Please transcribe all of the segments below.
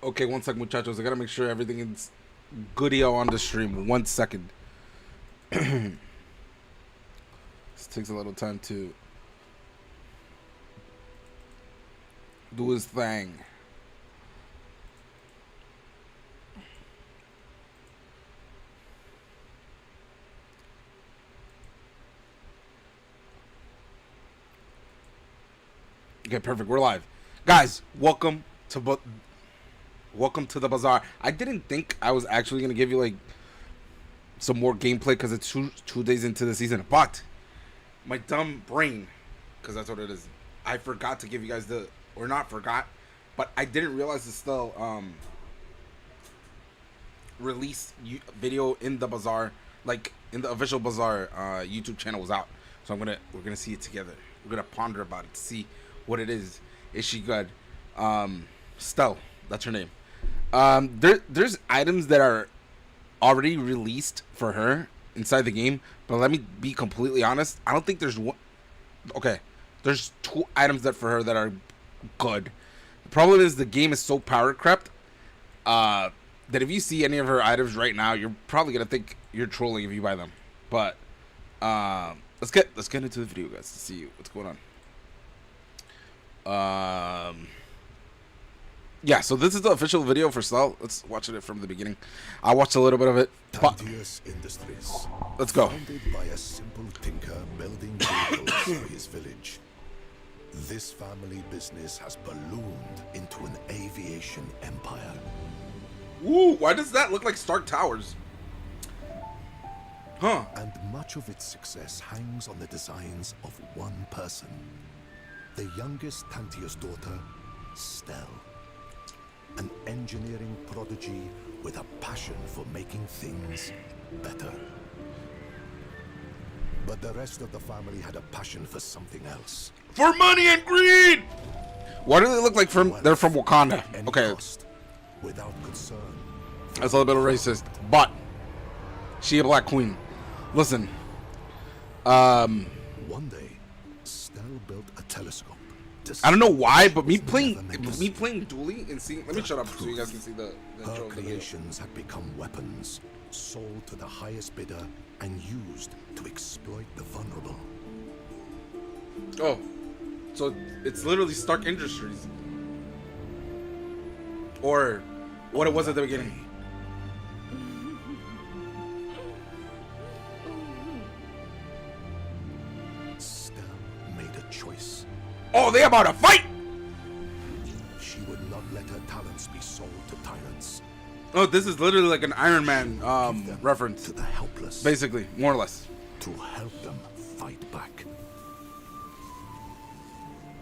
Okay, one sec, muchachos. I gotta make sure everything is goodio on the stream. 1 second. This takes a little time to do his thing. Okay, perfect. We're live, guys. Welcome to the bazaar. I didn't think I was actually gonna give you like some more gameplay because it's two days into the season, but my dumb brain, because that's what it is, I forgot to give you guys or not forgot, but I didn't realize it's still release video in the bazaar, like in the official bazaar YouTube channel was out. So we're gonna see it together. We're gonna ponder about it to see what it is. Is she good? Stell, that's her name. There's items that are already released for her inside the game, but let me be completely honest. I don't think there's one. Okay, there's 2 items that for her that are good. The problem is the game is so power crept that if you see any of her items right now, you're probably gonna think you're trolling if you buy them. But let's get into the video, guys, to see what's going on. Yeah, so this is the official video for Stell. Let's watch it from the beginning. I watched a little bit of it. Industries. Let's go. Founded by a simple tinker building vehicles for his village. This family business has ballooned into an aviation empire. Ooh, why does that look like Stark Towers? Huh. And much of its success hangs on the designs of one person. The youngest Tantia's daughter, Stell. An engineering prodigy with a passion for making things better. But the rest of the family had a passion for something else. For money and greed! Why do they look like they're from Wakanda? Okay. Cost, without concern. That's a little bit of racist, but she a black queen. Listen. One day, Stell built a telescope. I don't know why, but me playing Dooley and seeing. Let me shut up so you guys can see the Her creations had become weapons, sold to the highest bidder and used to exploit the vulnerable. Oh, so it's literally Stark Industries, or what it was at the beginning. Stell made a choice. Oh, they about to fight! She would not let her talents be sold to tyrants. Oh, this is literally like an Iron Man reference. To the helpless. Basically, more or less. To help them fight back.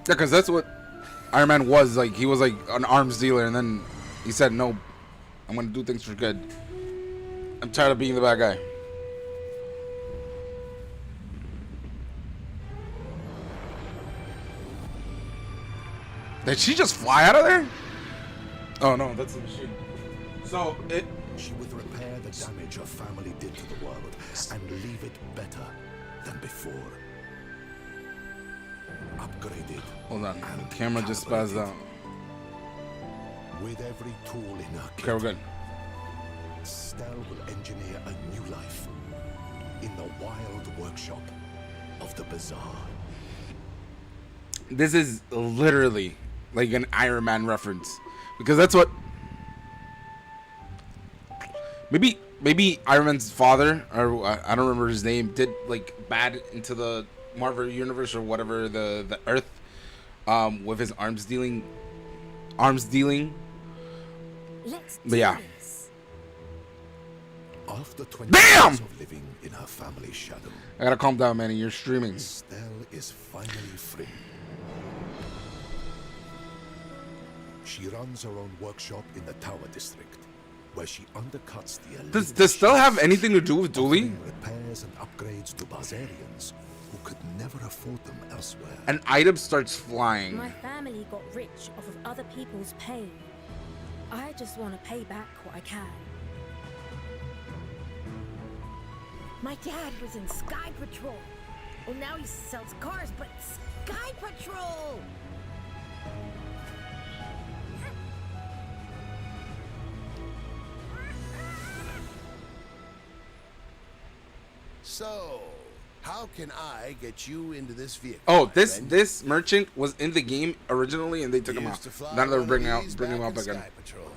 Yeah, because that's what Iron Man was. Like, he was like an arms dealer, and then he said, no, I'm going to do things for good. I'm tired of being the bad guy. Did she just fly out of there? Oh no, that's the machine. So she would repair the damage her family did to the world and leave it better than before. Upgraded. Hold on, the camera just spazzed out. With every tool in her kit, okay, we're good. Stell will engineer a new life in the wild workshop of the bazaar. This is literally like an Iron Man reference, because that's what maybe Iron Man's father, or I don't remember his name, did like bad into the Marvel universe or whatever, the Earth, with his arms dealing. But yeah. After 20 Damn! years of living in her family's shadow, I gotta calm down, man. You're streaming. Stell is finally free. She runs her own workshop in the Tower District, where she undercuts the elite. Does Stell have anything to do with Dooley? Repairs and upgrades to Bazarians who could never afford them elsewhere. An item starts flying. My family got rich off of other people's pain. I just want to pay back what I can. My dad was in Sky Patrol. Well, now he sells cars, but Sky Patrol! So, how can I get you into this vehicle? Oh, my this friend? this merchant was in the game originally, and they took him Used out. to fly Now they're one of bringing these him back up in again. Sky Patrol.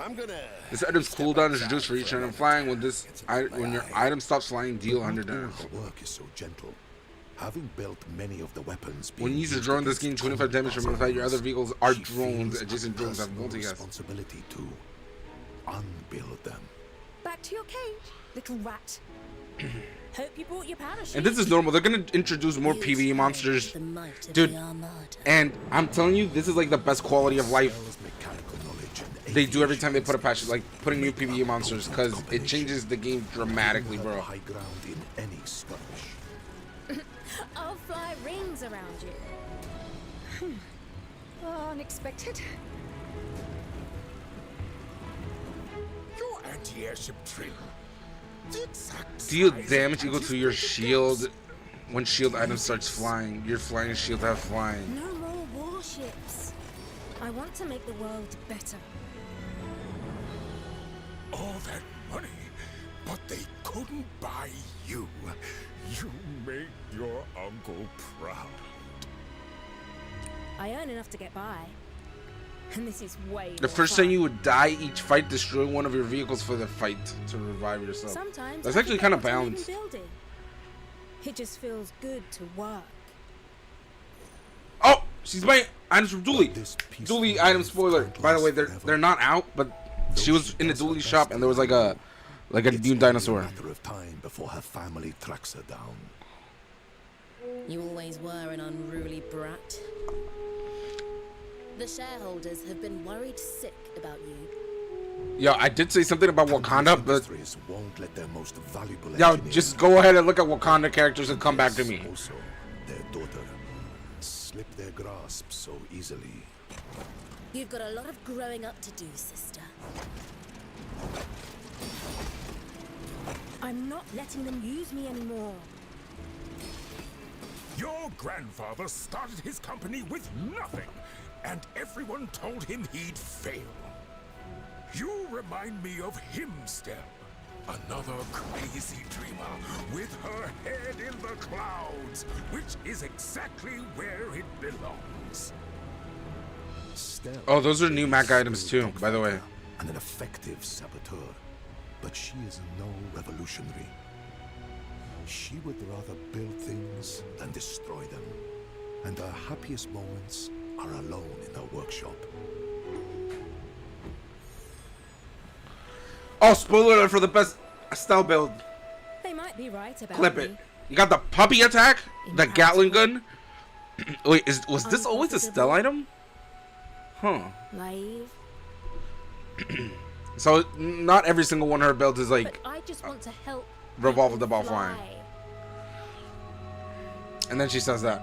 I'm gonna. This item's step cooldown is outside reduced for each a item moment flying. to When this get some when your eye. item stops flying, deal But 100 not all damage. the work is so gentle. Having built many of the weapons When you being use a used drone, this against gains 25 damage from common the fact your other vehicles are she drones. feels Adjacent a drones have personal multi-gas. responsibility to unbuild them. Back to your cage, little rat. Hope you brought your parachute. And this is normal. They're gonna introduce more PvE monsters, The might of dude. the Armada. And I'm telling you, this is like the best quality of life Stell's mechanical knowledge and they do every time they put a aviation patch, like putting new make a PvE monsters, because it combination. changes the game dramatically, Giving her bro. high ground in any skirmish. I'll fly rings around you. Oh, unexpected. Your anti-airship trim. The exact Deal size of damage equal to your anti-airship shield when shield item starts flying. Your flying shield have flying. No more warships. I want to make the world better. All that money, but they couldn't buy you. You made your uncle proud. I earn enough to get by. And this is way The more first fun. time you would die each fight, destroy one of your vehicles for the fight to revive yourself. Sometimes That's I actually forget kind of what I'm even balanced. building. It just feels good to work. Oh, she's buying items from Dooley. This peaceful Dooley item life spoiler. can't By the way, last they're forever. not out, but she Though was she in the does her Dooley best shop, to and there was like a It's new only dinosaur. a matter of time before her family tracks her down. You always were an unruly brat. The shareholders have been worried sick about you. Yo, I did say something about Wakanda, but Industries won't let their most valuable yo, engineer just go ahead and look at Wakanda characters and come back to me. Also, their daughter slip their grasp so easily. You've got a lot of growing up to do, sister. I'm not letting them use me anymore. Your grandfather started his company with nothing, and everyone told him he'd fail. You remind me of him, Stell. Another crazy dreamer with her head in the clouds, which is exactly where it belongs. Stell Oh, those are new is Mac a items skilled too, by the way. dogfighter and an effective saboteur, but she is no revolutionary. She would rather build things than destroy them, and her happiest moments are alone in her workshop. Oh, spoiler alert for the best style build. They might be right about Clip me. it. You got the puppy attack, the Gatling gun. Wait, was this always a Stell item? Huh. Naive. So not every single one of her builds is like But I just want to help revolve people the ball fly. flying. And then she says that.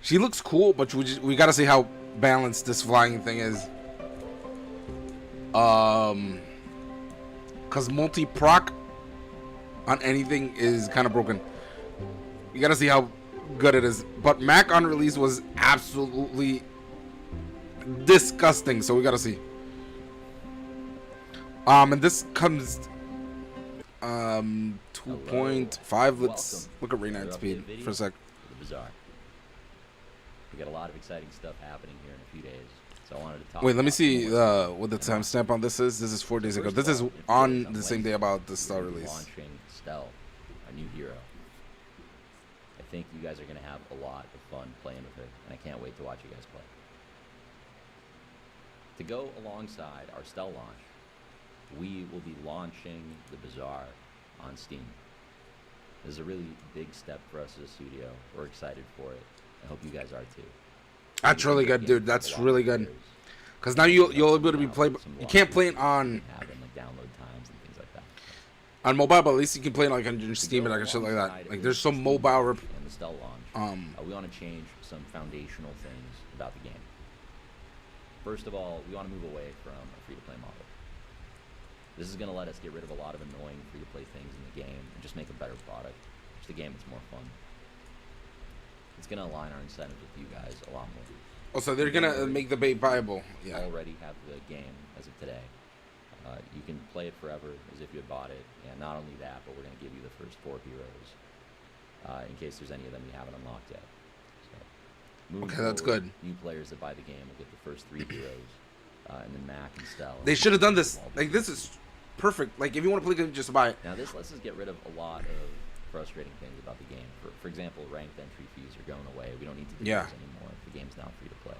She looks cool, but we gotta see how balanced this flying thing is. Cause multi-proc on anything is kind of broken. You gotta see how good it is. But Mac on release was absolutely disgusting, so we gotta see. And this comes 2.5. Let's look at Raynard speed for a sec. The Bazaar. We got a lot of exciting stuff happening here in a few days, so I wanted to talk. Wait, let me about see more what the and more. timestamp on this is. This is 4 days ago. First This of is all, in on some the same day Wednesday, about the we're Star gonna be release. Launching Stell, our new hero. I think you guys are going to have a lot of fun playing with her, and I can't wait to watch you guys play. To go alongside our Stell launch, we will be launching the Bazaar on Steam. This is a really big step for us as a studio. We're excited for it. I hope you guys are too. That's really good, dude. That's really good. Cause now you'll be able to be play. You can't play it on having like download times and things like that. mobile, but at least you can play it like on your Steam and like shit like that. Like there's some mobile. And the Stell launch. We want to change some foundational things about the game. First of all, we want to move away from a free-to-play model. This is going to let us get rid of a lot of annoying free-to-play things in the game and just make a better product, just a game that's more fun. It's going to align our incentives with you guys a lot more. Oh, so they're gonna make the bait viable. Yeah. Already have the game as of today. You can play it forever as if you had bought it, and not only that, but we're going to give you the first 4 heroes in case there's any of them you haven't unlocked yet. So, moving Okay, that's forward, good. New players that buy the game will get the first 3 heroes, and then Mac and Stella. They should have done this. Like, this is perfect. Like, if you want to play the game, just buy it. Now this lets us get rid of a lot of frustrating things about the game. For example, ranked entry fees are going away. We don't need to do those anymore. The game's now free to play.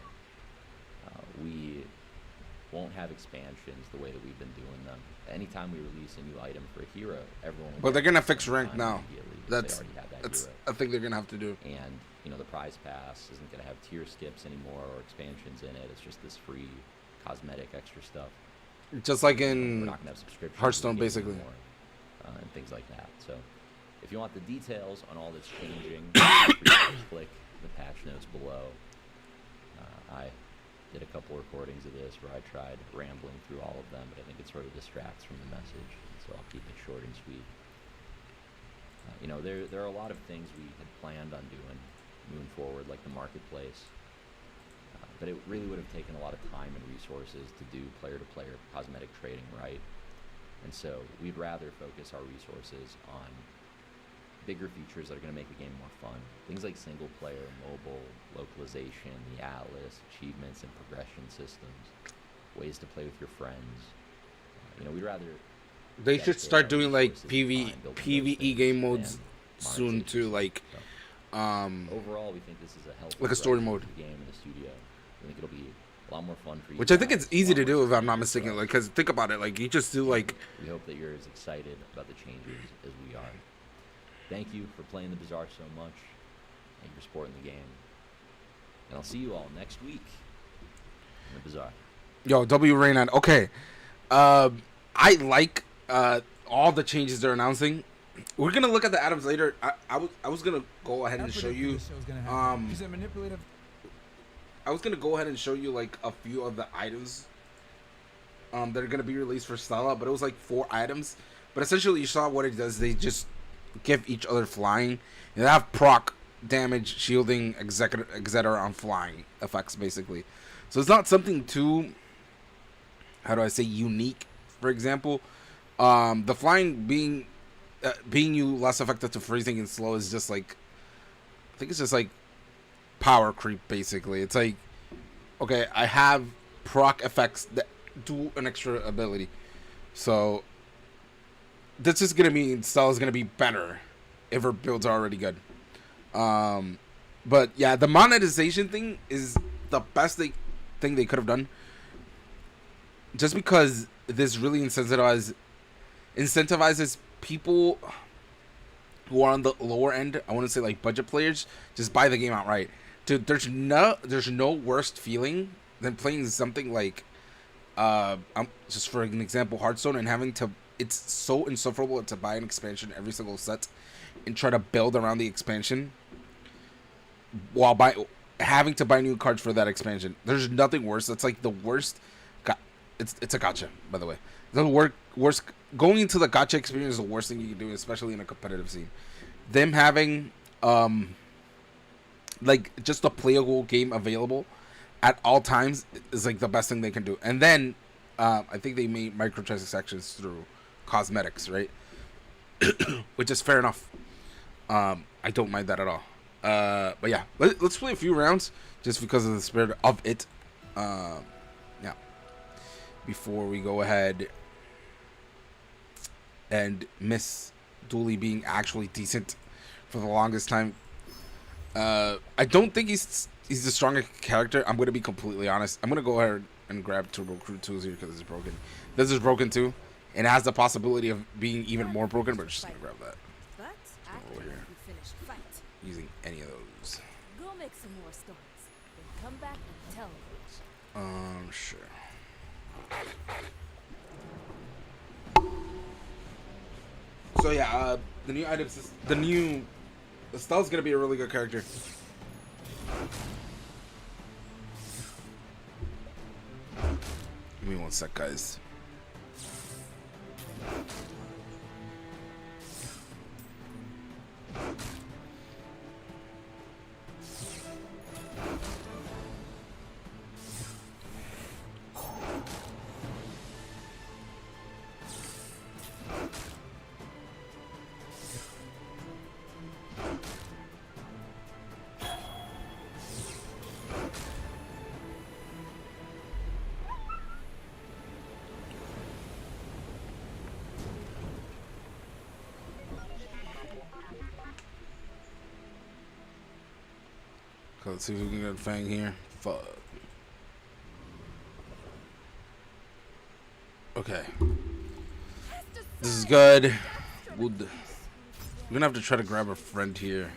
We won't have expansions the way that we've been doing them. Anytime we release a new item for a hero, everyone will But they're get gonna it fix at the rank time now. immediately because they already have that That's hero. a thing they're gonna have to do. And you know, the prize pass isn't going to have tier skips anymore or expansions in it. It's just this free cosmetic extra stuff. Just like We're in not going to have subscriptions Hearthstone, to the game basically. anymore, and things like that. So if you want the details on all that's changing, please click the patch notes below. I did a couple recordings of this where I tried rambling through all of them, but I think it sort of distracts from the message, so I'll keep it short and sweet. You know, there are a lot of things we had planned on doing moving forward, like the marketplace, but it really would have taken a lot of time and resources to do player-to-player cosmetic trading right, and so we'd rather focus our resources on bigger features that are going to make the game more fun. Things like single-player, mobile, localization, the atlas, achievements and progression systems, ways to play with your friends. You know, we'd rather... they should start doing like PvE PvE game modes soon too, like overall, we think this is a healthy like a story direction mode. for the game in the studio. I think it'll be a lot more fun for you. Which I think guys, it's easy a lot to do more if I'm not fun for mistaken. us. Like, cause think about it, like you just do like We hope that you're as excited about the changes as we are. Thank you for playing the Bazaar so much. Thank you for supporting the game. And I'll see you all next week in the Bazaar. yo W Rain. Okay, I like all the changes they're announcing. We're gonna look at the items later. I was gonna go ahead and show you. I was gonna go ahead and show you like a few of the items that are gonna be released for Stella, but it was like 4 items. But essentially, you saw what it does. They just give each other flying. And they have proc, damage, shielding, etc. on flying effects, basically. So it's not something too, how do I say, unique. For example, the flying being you less effective to freezing and slow is just like, I think it's just like power creep, basically. It's like, okay, I have proc effects that do an extra ability, so this is gonna mean Stella's gonna be better if her builds are already good. But yeah, the monetization thing is the best thing they could have done, just because this really incentivizes people who are on the lower end. I want to say like budget players, just buy the game outright. Dude, there's no worst feeling than playing something like just for an example, Hearthstone, and having to, it's so insufferable to buy an expansion every single set and try to build around the expansion while having to buy new cards for that expansion. There's nothing worse. That's like the worst. It's a gotcha, by the way. The worst going into the gotcha experience is the worst thing you can do, especially in a competitive scene. Them having like just a playable game available at all times is like the best thing they can do. And then I think they made microtransactions through cosmetics, right? Which is fair enough. I don't mind that at all. But yeah, let's play a few rounds just because of the spirit of it. Yeah. Before we go ahead and miss Dooley being actually decent for the longest time. I don't think he's the stronger character. I'm gonna be completely honest. I'm gonna go ahead and grab Turbo Crew 2 here because it's broken. This is broken too, and it has the possibility of being even more broken. But just gonna grab that over here using any of those. Go make some more stories. Then come back and tell me. Sure. So yeah, the new items, Stella's gonna be a really good character. Give me one sec, guys. let's see if we can get a Fang here. Fuck. Okay. This is good. We're gonna have to try to grab a friend here.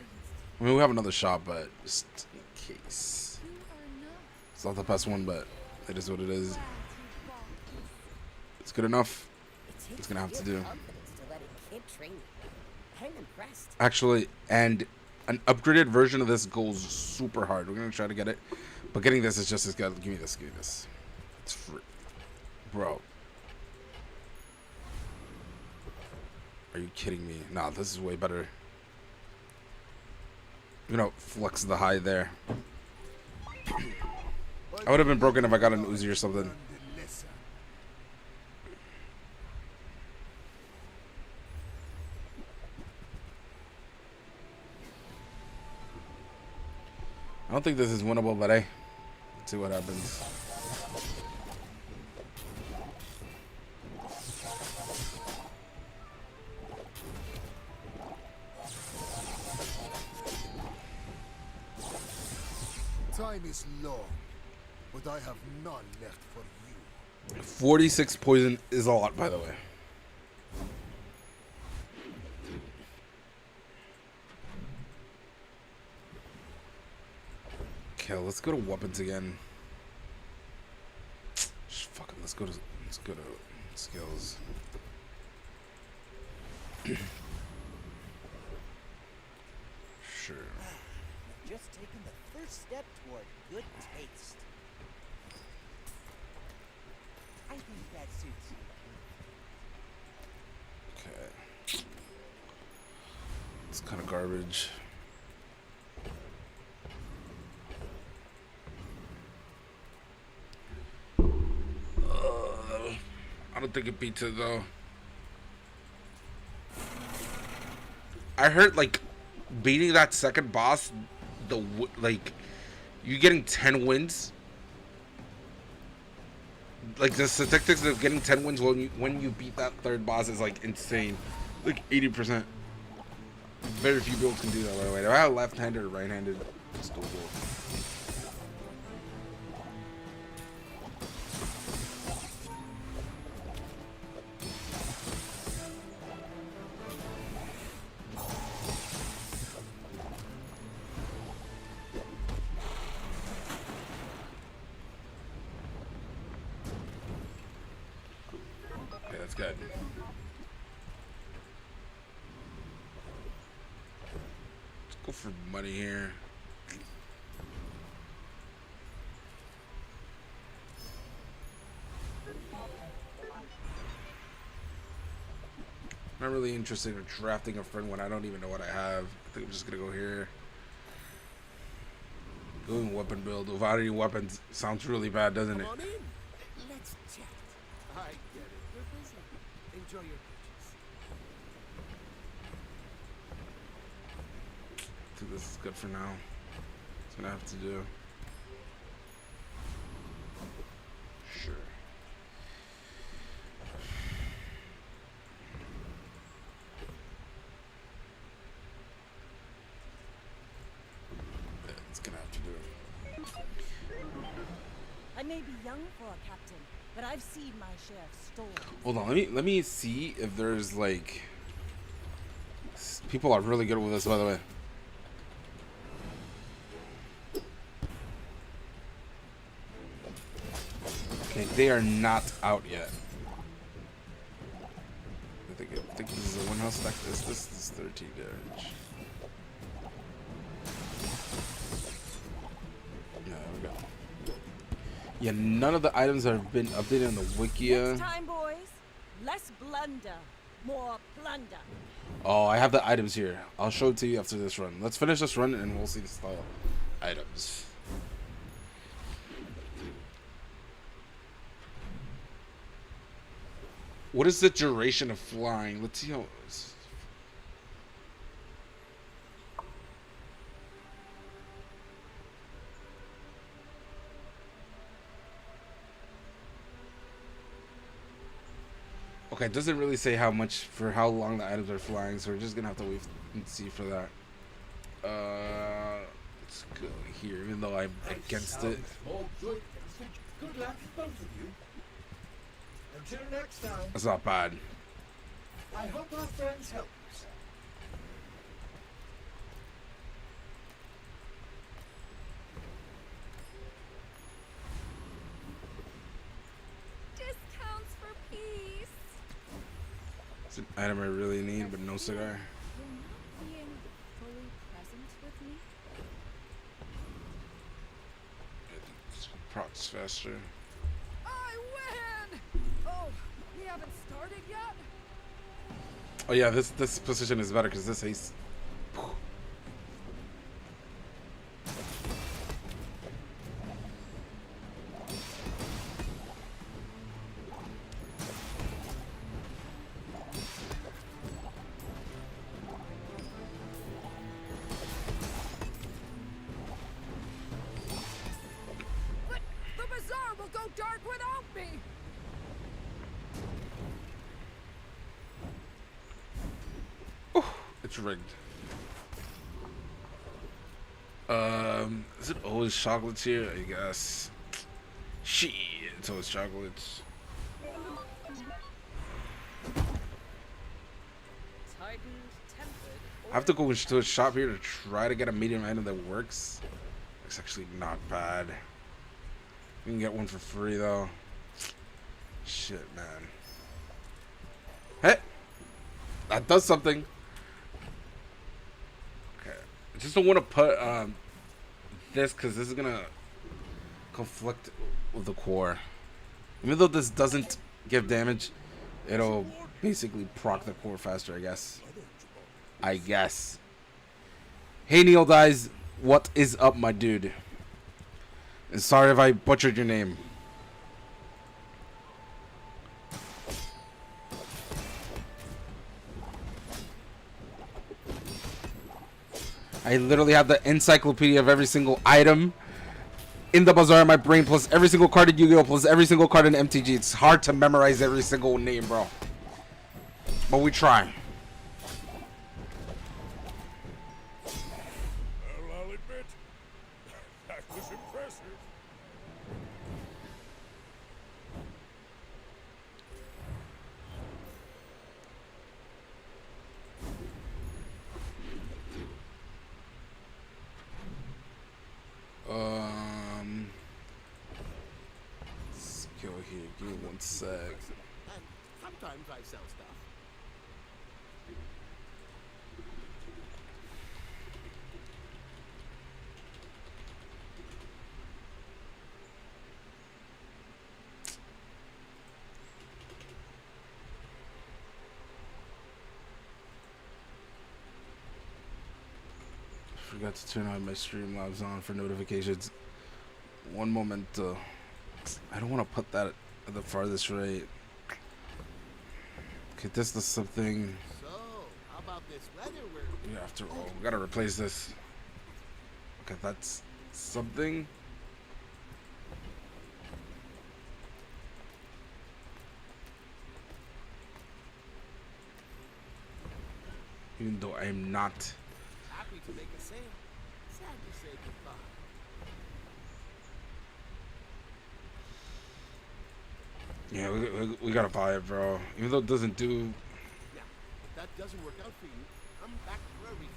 I mean, we have another shot, but just in case. It's not the best one, but it is what it is. It's good enough. It's gonna have to do. Actually, and an upgraded version of this goes super hard. We're gonna try to get it, but getting this is just as good. Give me this. Give me this. It's free, bro. Are you kidding me? Nah, this is way better. You know, flex the high there. I would have been broken if I got an Uzi or something. I don't think this is winnable, but hey, let's see what happens. Time is long, but I have none left for you. 46 poison is a lot, by the way. Okay, let's go to weapons again. Fuck it, let's go to skills. Sure. Just taken the first step toward good taste. I think that suits you. Okay. It's kind of garbage. I don't think it beats it though. I heard like beating that second boss, like you getting 10 wins. Like the statistics of getting 10 wins when you beat that third boss is like insane, like 80%. Very few builds can do that, by the way. If I have left-handed or right-handed, it's doable. Okay, that's good. Go for money here. Not really interested in drafting a friend when I don't even know what I have. I think I'm just gonna go here. Going weapon build without any weapons sounds really bad, doesn't it? Come on in. Let's chat. I get it. You're busy. Enjoy your purchase. I think this is good for now. It's gonna have to do. Sure. Yeah, it's gonna have to do. I may be young for a captain, but I've seen my share of storms. Hold on, let me see if there's like people are really good with this, by the way. Okay, they are not out yet. I think this is a one house stack. This is 13 damage. Yeah, there we go. Yeah, none of the items have been updated on the Wikia. Next time, boys, less blunder, more plunder. Oh, I have the items here. I'll show it to you after this run. Let's finish this run and we'll see the style items. What is the duration of flying? Let's see how. Okay, it doesn't really say how much for how long the items are flying, so we're just gonna have to wait and see for that. Let's Let's go here, even though I'm against it. Good luck, both of you. Until next time, That's not bad. I hope our friends help themselves. Discounts for peace. It's an item I really need, but no cigar. You're not being fully present with me. Procs faster. I win! Oh, we haven't started yet? Oh yeah, this position is better because this haste. But the bazaar will go dark without me! It's rigged. Is it always chocolates here? I guess. Shit, it's always chocolates. I have to go to a shop here to try to get a medium item that works. It's actually not bad. You can get one for free though. Shit, man. Hey, that does something. Okay, I just don't want to put this because this is gonna conflict with the core. Even though this doesn't give damage, it'll basically proc the core faster, I guess. Hey Neil Dies, what is up, my dude? And sorry if I butchered your name. I literally have the encyclopedia of every single item in the bazaar in my brain, plus every single card in Yu-Gi-Oh, plus every single card in MTG. It's hard to memorize every single name, bro. But we try. Well, I'll admit, that was impressive. Let's go here. Give me one sec. And sometimes I sell stuff. Forgot to turn on my Streamlabs on for notifications. One moment. I don't want to put that at the farthest right. Okay, this is something. So, how about this weather we're... Yeah, after all, we gotta replace this. Okay, that's something. Even though I am not. Happy to make a sale. Sad to say goodbye. Yeah, we gotta buy it, bro. Even though it doesn't do. Now, if that doesn't work out for you, come back for a refund.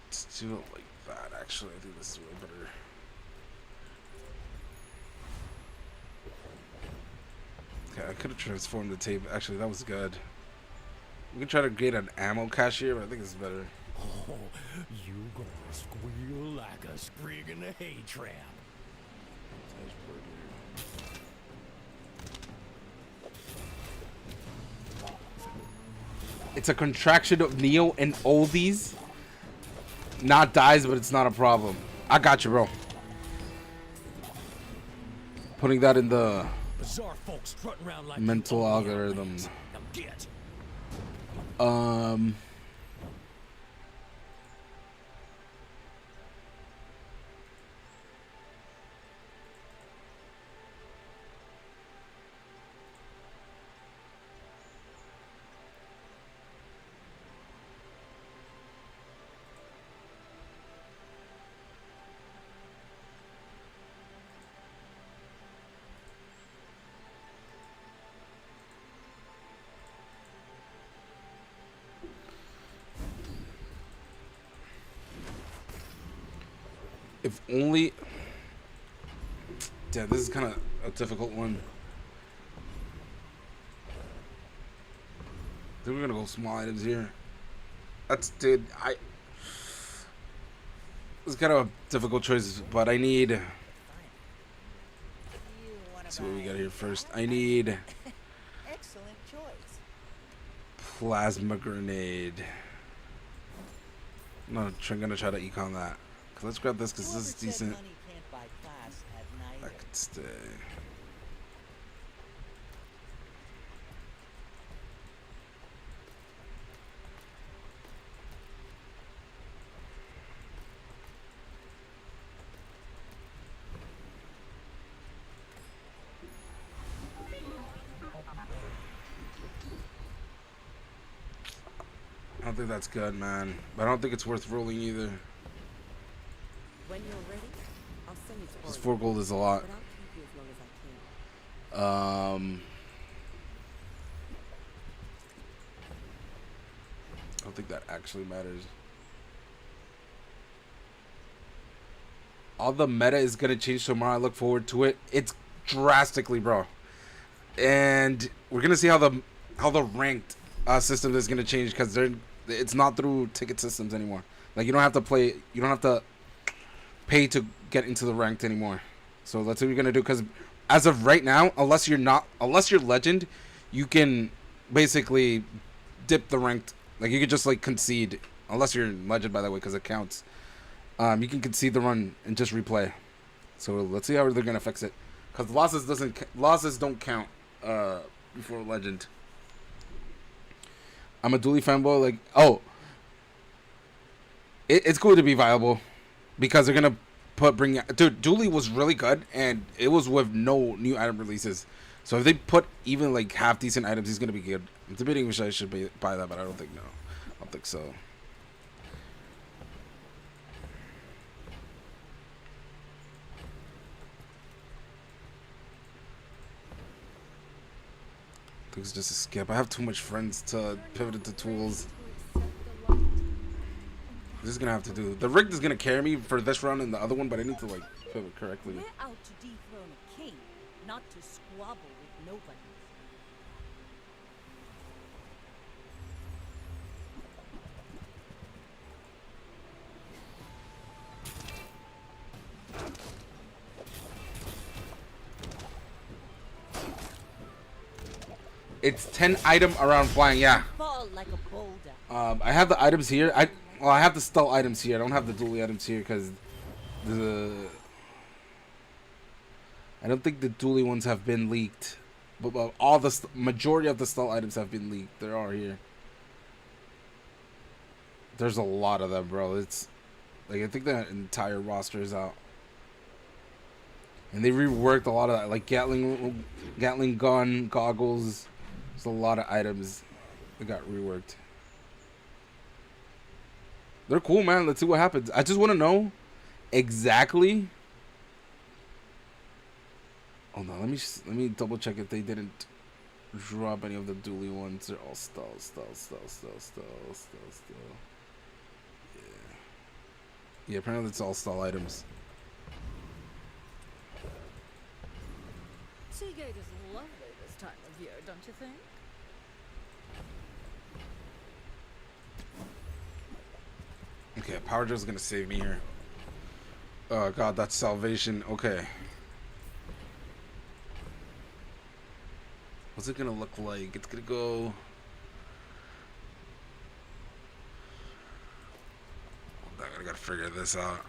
Let's do it like that, actually. I think this is way better. Okay, I could have transformed the tape. Actually, that was good. We can try to get an ammo cache here, but I think it's better. Oh, you gonna squeal like a sprig in a hay trap. It's a contraction of Neo and oldies. Not dies, but it's not a problem. I got you, bro. Putting that in the Bizarre folks strutting around like mental algorithm. Now get. If only. Yeah, this is kind of a difficult one. I think we're gonna go small items here. That's dude. It's kind of a difficult choice, but I need. Let's see what we got here first. I need Excellent choice. plasma grenade. I'm gonna try to econ that. Let's grab this because this is decent. Money can't buy class had neither. That could stay. I don't think that's good, man. But I don't think it's worth rolling either. When you're ready, I'll send you to This Oregon, 4 gold is a lot. but I'll keep you as long as I can. I don't think that actually matters. All the meta is gonna change tomorrow. I look forward to it. It's drastically, bro. And we're gonna see how the ranked system is gonna change because it's not through ticket systems anymore. Like you don't have to play. You don't have to pay to get into the ranked anymore. So that's what we're gonna do. Because as of right now, unless you're legend, you can basically dip the ranked. Like you could just like concede, unless you're legend, by the way, because it counts. You can concede the run and just replay. So let's see how they're gonna fix it. Because losses don't count before legend. I'm a Dooley fanboy. Like, it's cool to be viable because they're gonna dude. Dooley was really good, and it was with no new item releases. So if they put even like half decent items, he's gonna be good. I'm debating which I should buy that, but I don't think I don't think so. I think it's just a skip. I have too much friends to pivot into tools. This is gonna have to do. The rigged is gonna carry me for this round and the other one, but I need to like pivot correctly. We're out to dethrone a king, not to squabble with nobody. It's 10 item around flying. Yeah. Fall like a boulder. I have the items here. I have the stealth items here. I don't have the Dooley items here because I don't think the Dooley ones have been leaked. But all the majority of the stealth items have been leaked. There are here. There's a lot of them, bro. It's like I think the entire roster is out. And they reworked a lot of that, like Gatling gun, goggles. There's a lot of items that got reworked. They're cool, man. Let's see what happens. I just want to know exactly. Hold on, let me double check if they didn't drop any of the Dooley ones. They're all stealth. Yeah, apparently it's all stealth items. Seagate is lovely this time of year, don't you think? Okay, Power Drill's gonna save me here. Oh god, that's salvation. Okay. What's it gonna look like? It's gonna go. I gotta figure this out.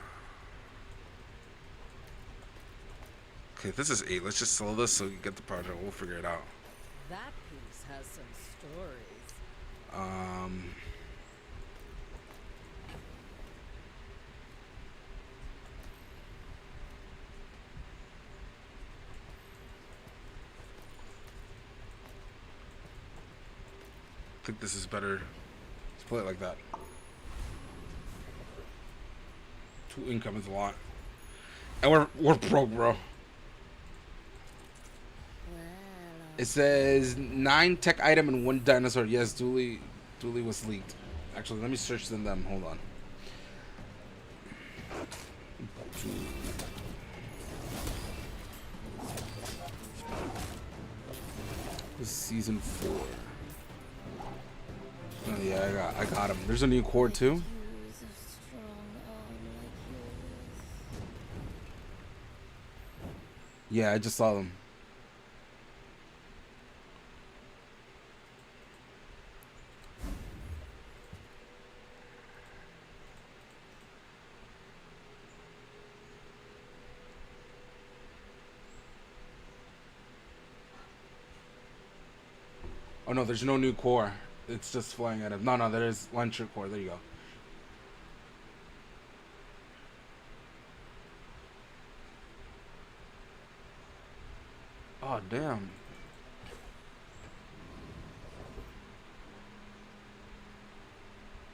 Okay, this is 8. Let's just sell this so we can get the Power Drill. We'll figure it out. That piece has some stories. I think this is better. Let's play it like that. 2 income is a lot. And we're broke, bro. It says 9 tech item and 1 dinosaur. Yes, Dooley was leaked. Actually, let me search them. Hold on. This is season 4. Oh yeah, I got him. There's a new core too. Yeah, I just saw them. Oh no, there's no new core. It's just flying at him. No, there is launcher core. There you go. Oh damn.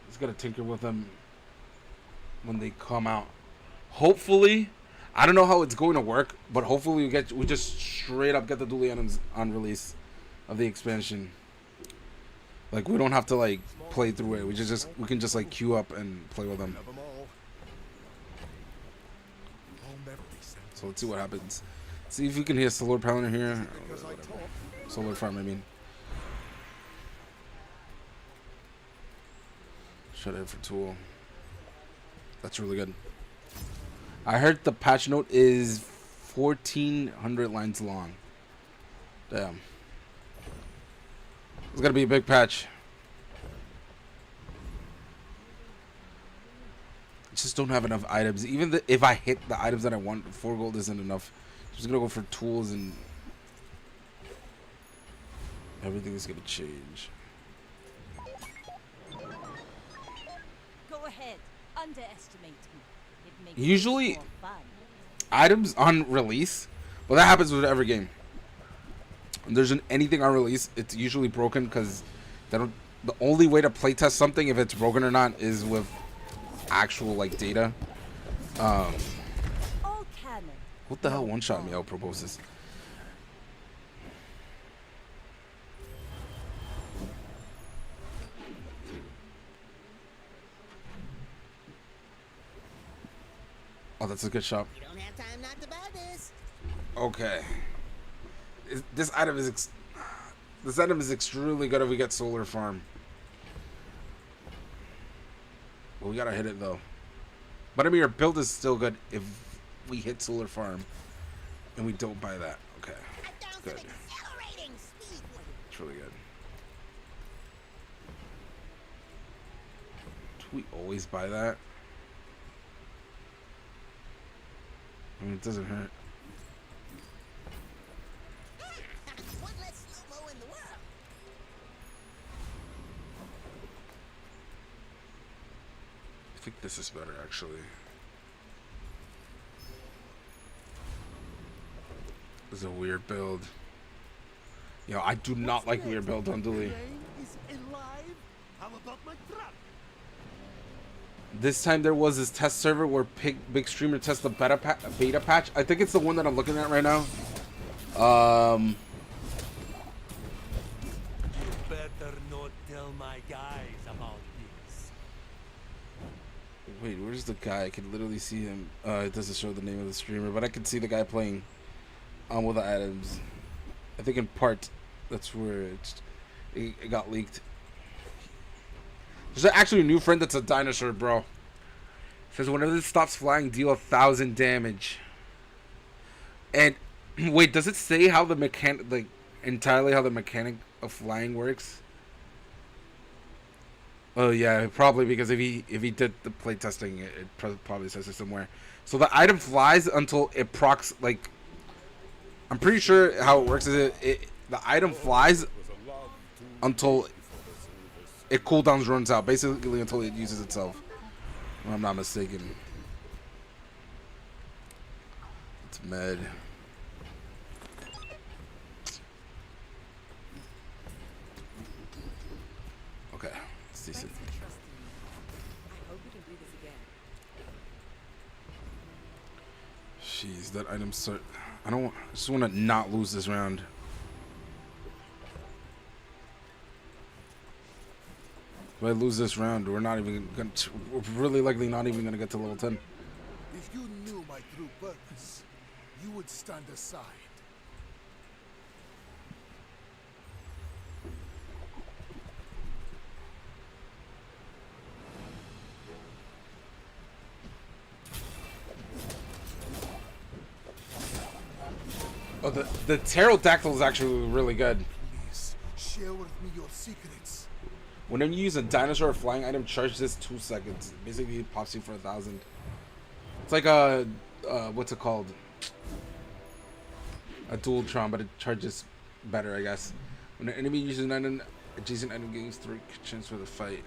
Just gotta tinker with them when they come out. Hopefully, I don't know how it's going to work, but hopefully we just straight up get the Dooley items on release of the expansion. Like we don't have to like play through it. We can just like queue up and play with them. So let's see what happens. See if we can hear Solar Panel here. Solar Farm, I mean. Shut it for Tool. That's really good. I heard the patch note is 1,400 lines long. Damn. It's gonna be a big patch. I just don't have enough items. Even if I hit the items that I want, 4 gold isn't enough. I'm just gonna go for tools and everything is gonna change. Go ahead, underestimate me. It makes Usually, it more fun. items on release, well, that happens with every game. When there's anything on release, it's usually broken because the only way to playtest something if it's broken or not is with actual like data. All canon. What the hell one-shot me out proposes? Oh, that's a good shot. You don't have time not to buy this. Okay. This item is extremely good if we get Solar Farm. Well, we gotta hit it though. But I mean, our build is still good if we hit Solar Farm and we don't buy that. Okay, good. It's really good. Do we always buy that? I mean, it doesn't hurt. One less slow-mo in the world. I think this is better, actually. This is a weird build. Yo, I do not like weird builds on Dooley. This time there was this test server where big streamer test the beta patch. I think it's the one that I'm looking at right now. You better not tell my guys about this. Wait, where's the guy? I can literally see him. It doesn't show the name of the streamer, but I can see the guy playing with the items. I think in part that's where it got leaked. There's actually a new friend that's a dinosaur, bro. It says whenever this stops flying, deal 1,000 damage. And wait, does it say how the mechanic, entirely how the mechanic of flying works? Oh yeah, probably because if he did the playtesting, it probably says it somewhere. So the item flies until it procs. Like, I'm pretty sure how it works is the item flies until it cooldowns runs out, basically until it uses itself. If I'm not mistaken. It's med. Okay, it's decent. Jeez, that item start. I just want to not lose this round. If I lose this round, we're really likely not even gonna get to level 10. If you knew my true purpose, you would stand aside. Oh, the pterodactyl is actually really good. Please, share with me your secrets. Whenever you use a dinosaur or flying item, charge this 2 seconds. Basically, it pops you for 1,000. It's like a, what's it called? A Dualtron, but it charges better, I guess. When an enemy uses an item, adjacent item gains 3 chance for the fight.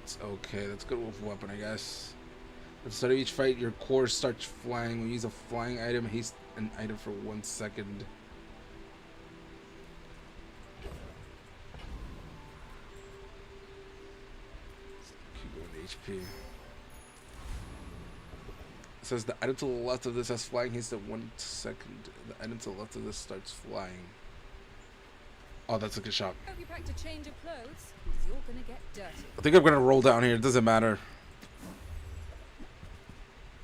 It's okay, that's good with weapon, I guess. At the start of each fight, your core starts flying. When you use a flying item, haste an item for 1 second. Keep going HP. It says the item to the left of this has flying haste at 1 second. The item to the left of this starts flying. Oh, that's a good shot. Hope you packed a change of clothes, because you're gonna get dirty. I think I'm gonna roll down here. It doesn't matter.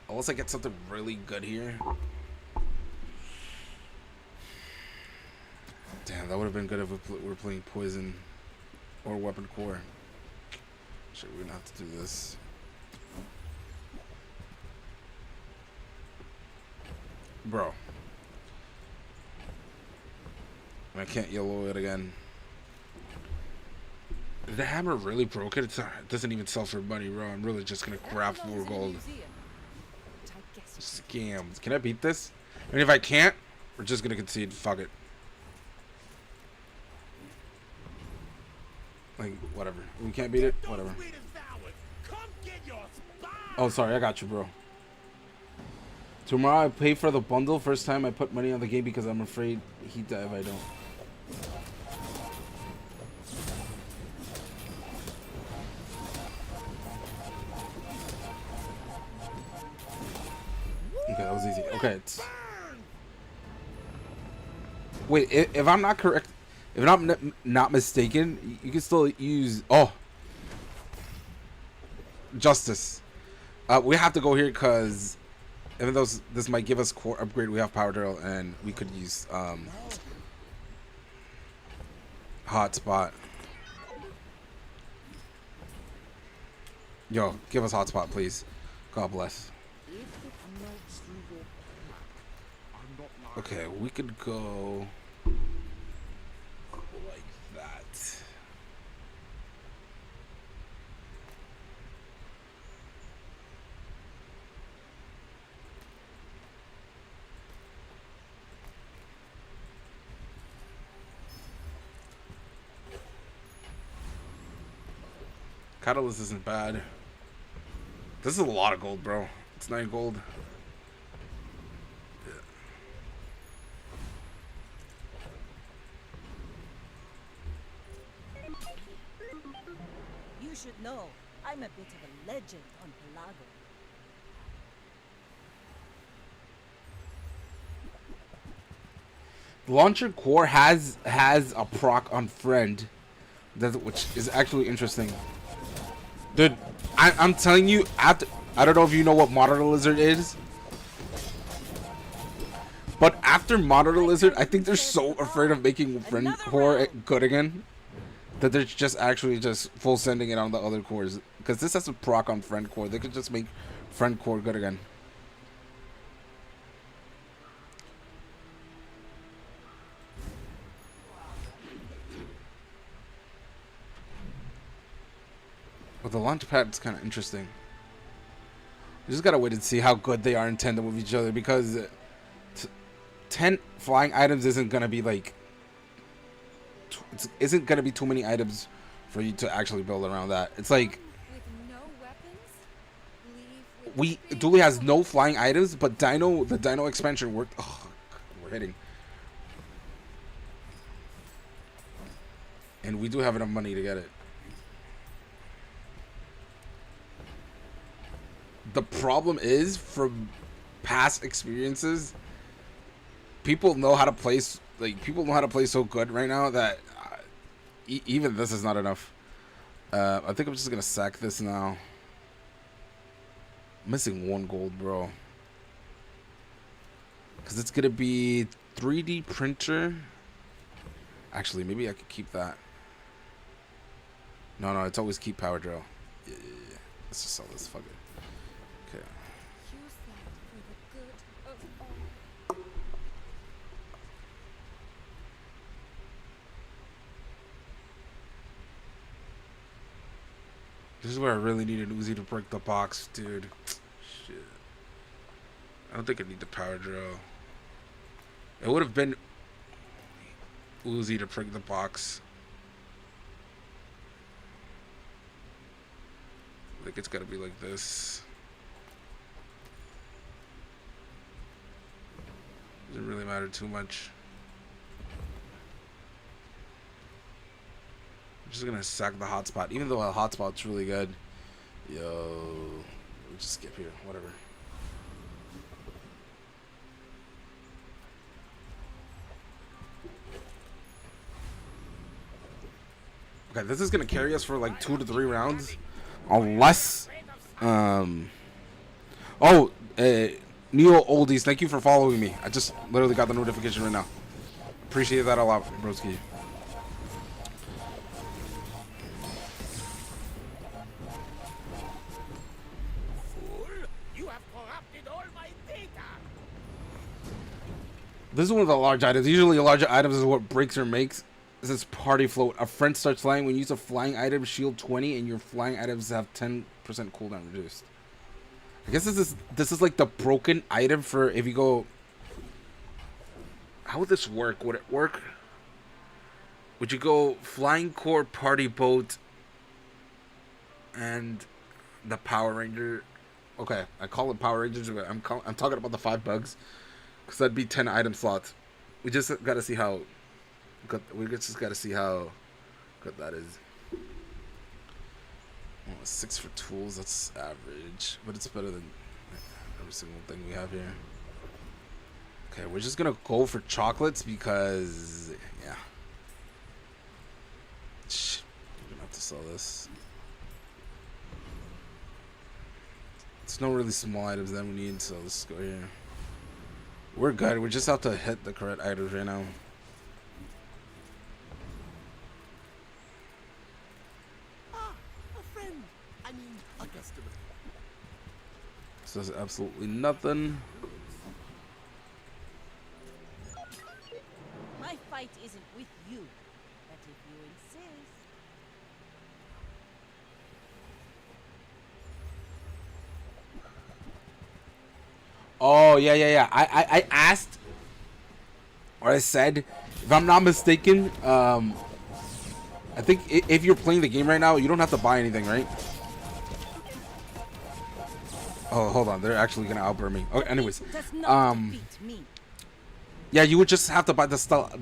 Unless I get something really good here. Damn, that would have been good if we were playing poison or weapon core. Shit, we're gonna have to do this. Bro. I can't yellow it again. The hammer really broke it. It doesn't even sell for money, bro. I'm really just gonna grab 4 gold. Scams. Can I beat this? I mean, if I can't, we're just gonna concede. Fuck it. Like, whatever. We can't beat it? Whatever. Oh, sorry. I got you, bro. Tomorrow I pay for the bundle. First time I put money on the game because I'm afraid he'd die if I don't. Okay, that was easy. Okay. Wait, if I'm not correct, if I'm not mistaken, you can still use... Oh. Justice. We have to go here because even though this might give us core upgrade, we have power drill and we could use hotspot. Yo, give us hotspot, please. God bless. Okay, we could go like that. Catalyst isn't bad. This is a lot of gold, bro. It's 9 gold. You should know, I'm a bit of a legend on Pelago. Launcher core has a proc on friend, which is actually interesting. Dude, I'm telling you, after I don't know if you know what Monitor Lizard is, but after Monitor Lizard, I think they're so afraid of making friend core good again that they're just actually just full sending it on the other cores. Because this has a proc on friend core, they could just make friend core good again. But the launch pad is kind of interesting. You just gotta wait and see how good they are in tandem with each other, because 10 flying items isn't gonna be like isn't gonna be too many items for you to actually build around that. It's like Dooley has no flying items, but the Dino expansion worked. Oh, we're hitting, and we do have enough money to get it. The problem is, from past experiences, people know how to play. Like, people know how to play so good right now that even this is not enough. I think I'm just gonna sack this now. missing 1 gold, bro. Because it's going to be 3D printer. Actually, maybe I could keep that. No, it's always keep power drill. Yeah. Let's just sell this. Fuck it. Okay. Use that for the good of all. This is where I really need an Uzi to break the box, dude. Shit. I don't think I need the power drill. It would have been Uzi to break the box. Like, it's gotta be like this. Doesn't really matter too much. I'm just gonna sack the hotspot, even though a hotspot's really good. Yo, we'll just skip here, whatever. Okay, this is gonna carry us for like 2 to 3 rounds, unless, Neo Oldies, thank you for following me. I just literally got the notification right now. Appreciate that a lot, broski. This is one of the large items. Usually larger items is what breaks or makes. This is party float. A friend starts flying. When you use a flying item, shield 20, and your flying items have 10% cooldown reduced. I guess this is like the broken item for if you go. How would this work? Would it work? Would you go flying core, party boat, and the Power Ranger? Okay, I call it Power Rangers, but I'm talking about the 5 bugs, because that'd be 10 item slots. We just gotta see how. We just gotta see how good that is. 6 for tools, that's average, but it's better than every single thing we have here. Okay, we're just gonna go for chocolates because, yeah. We're gonna have to sell this. It's no really small items that we need, so let's go here. We're good, we just have to hit the correct items right now. This does absolutely nothing. My fight isn't with you, but if you insist. Oh, yeah. I asked, or I said, if I'm not mistaken, I think if you're playing the game right now, you don't have to buy anything, right? Oh, hold on. They're actually going to outburn me. Okay, anyways. Yeah, you would just have to buy the stealth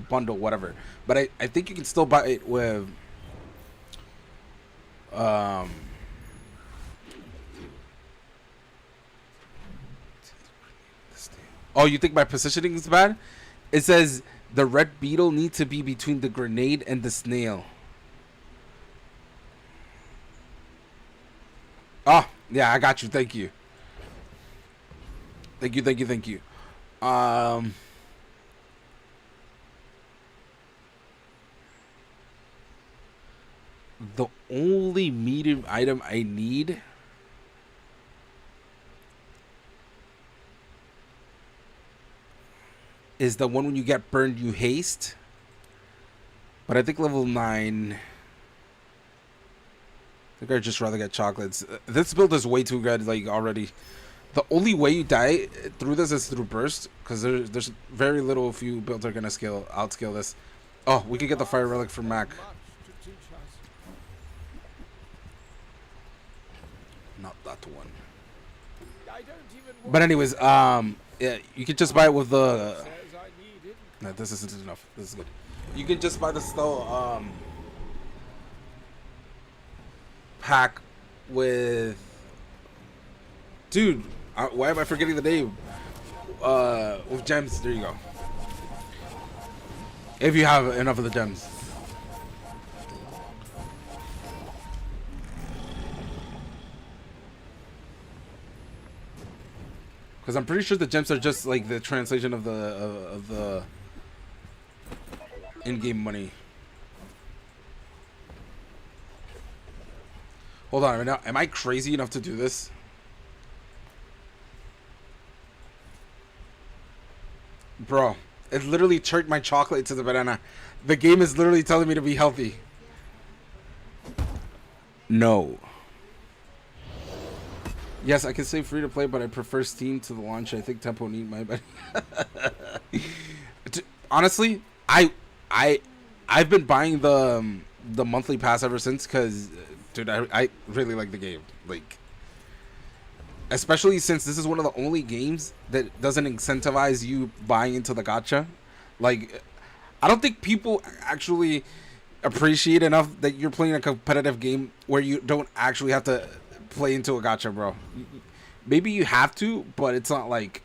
bundle, whatever. But I think you can still buy it with... Oh, you think my positioning is bad? It says the red beetle needs to be between the grenade and the snail. Oh, yeah, I got you. Thank you. Thank you. The only medium item I need is the one when you get burned, you haste. But I think level 9... I think I'd just rather get chocolates. This build is way too good, like, already. The only way you die through this is through burst, because there's very little few builds are going to outscale this. Oh, we could get the fire relic from Mac. Not that one. But anyways, yeah, you could just buy it with the... No, this isn't enough. This is good. You can just buy the stealth, pack with, dude, why am I forgetting the name? With gems. There you go. If you have enough of the gems. Because I'm pretty sure the gems are just like the translation of the in-game money. Hold on right now. Am I crazy enough to do this? Bro, it literally turned my chocolate into the banana. The game is literally telling me to be healthy. No. Yes, I can say free to play, but I prefer Steam to the launch. I think Tempo need my money. Honestly, I've been buying the monthly pass ever since because, dude, I really like the game. Like, especially since this is one of the only games that doesn't incentivize you buying into the gacha. Like, I don't think people actually appreciate enough that you're playing a competitive game where you don't actually have to play into a gacha, bro. Maybe you have to, but it's not like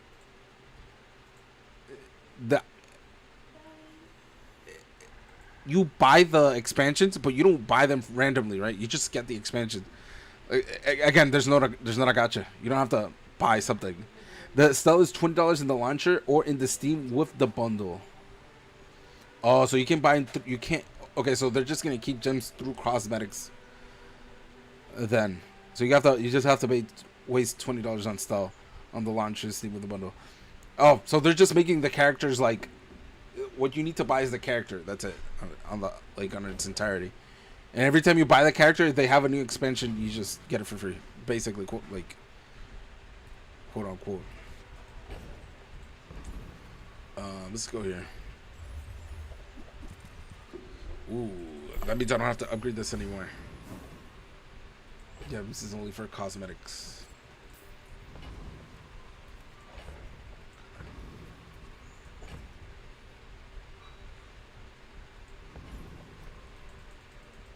you buy the expansions, but you don't buy them randomly, right? You just get the expansion. Again, there's not a gacha. You don't have to buy something. The sell is $20 in the launcher or in the Steam with the bundle. Oh, so you can buy. You can't. Okay, so they're just gonna keep gems through cosmetics. Then, so you just have to waste $20 on Stell on the launcher Steam with the bundle. Oh, so they're just making the characters like what you need to buy is the character. That's it on its entirety. And every time you buy the character, they have a new expansion. You just get it for free, basically, quote unquote. Let's go here. Ooh, that means I don't have to upgrade this anymore. Yeah, this is only for cosmetics.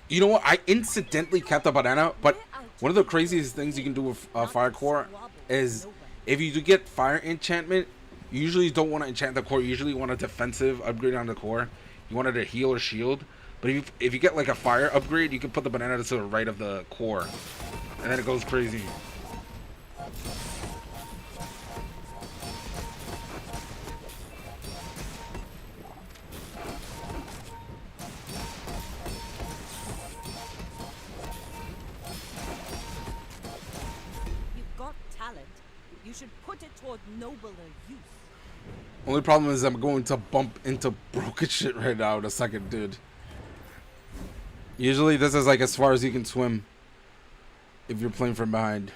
You know what? I incidentally kept a banana, but one of the craziest things you can do with Fire Core is if you do get Fire Enchantment, you usually don't want to enchant the core. You usually want a defensive upgrade on the core. You want it to heal or shield. But if you get like a fire upgrade, you can put the banana to the right of the core. And then it goes crazy. You've got talent. You should put it toward nobler use. Only problem is I'm going to bump into broken shit right now in a second, dude. Usually this is like as far as you can swim if you're playing from behind.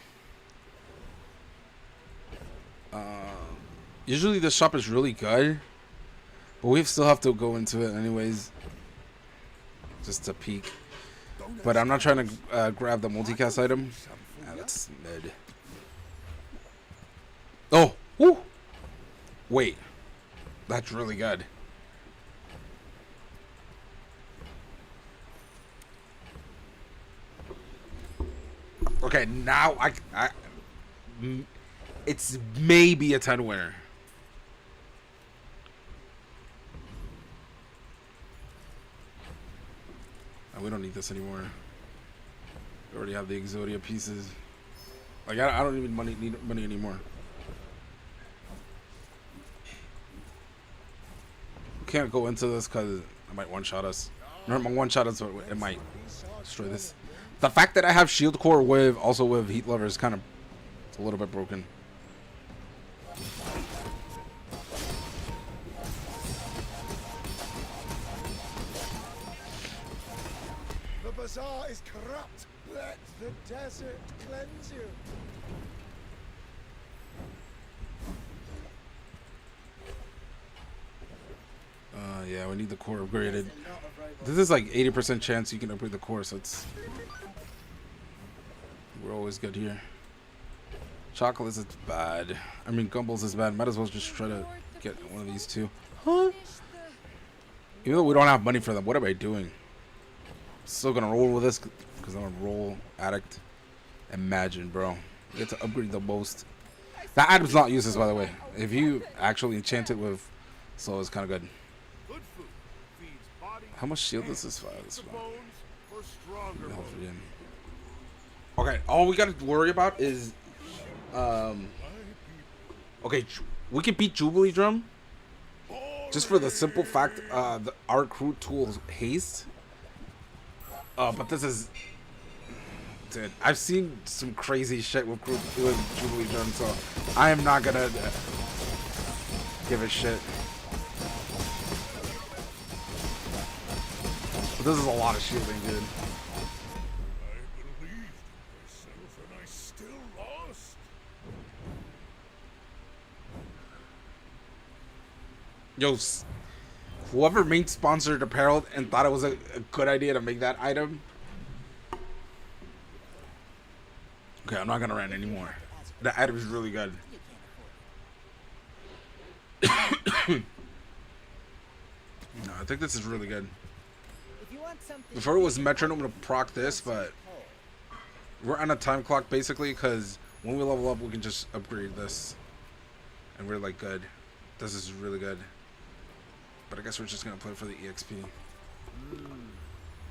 Usually this shop is really good, but we still have to go into it anyways, just to peek. But I'm not trying to grab the multicast item. That's mid. Oh, woo! Wait, that's really good. Okay, now it's maybe a 10 winner. Oh, we don't need this anymore. We already have the Exodia pieces. Like I don't even need money anymore. We can't go into this because it might one-shot us. Remember, one-shot us, so it might destroy this. The fact that I have shield core with heat lover is kind of a little bit broken. The bazaar is corrupt. Let the desert cleanse you. Yeah, we need the core upgraded. This is like 80% chance you can upgrade the core, so we're always good here. Chocolates is bad. I mean, Gumballs is bad. Might as well just try to get one of these two. Huh? Even though we don't have money for them, what am I doing? Still gonna roll with this because I'm a roll addict. Imagine, bro. You get to upgrade the most. That item's not useless, by the way. If you actually enchant it with slow, it's kind of good. How much shield does this fire? This one. Okay, all we gotta worry about is Okay, we can beat Jubilee Drum just for the simple fact our crew tools haste. But this is, dude, I've seen some crazy shit with Jubilee Drum, so I am not gonna give a shit. But this is a lot of shielding, dude. I believed in myself and I still lost. Yo, whoever main sponsored apparel and thought it was a good idea to make that item. Okay, I'm not gonna rant anymore. That item is really good. No, I think this is really good. If you want something Before it was metronome to proc this, but we're on a time clock basically because when we level up, we can just upgrade this, and we're like good. This is really good. But I guess we're just gonna play for the EXP.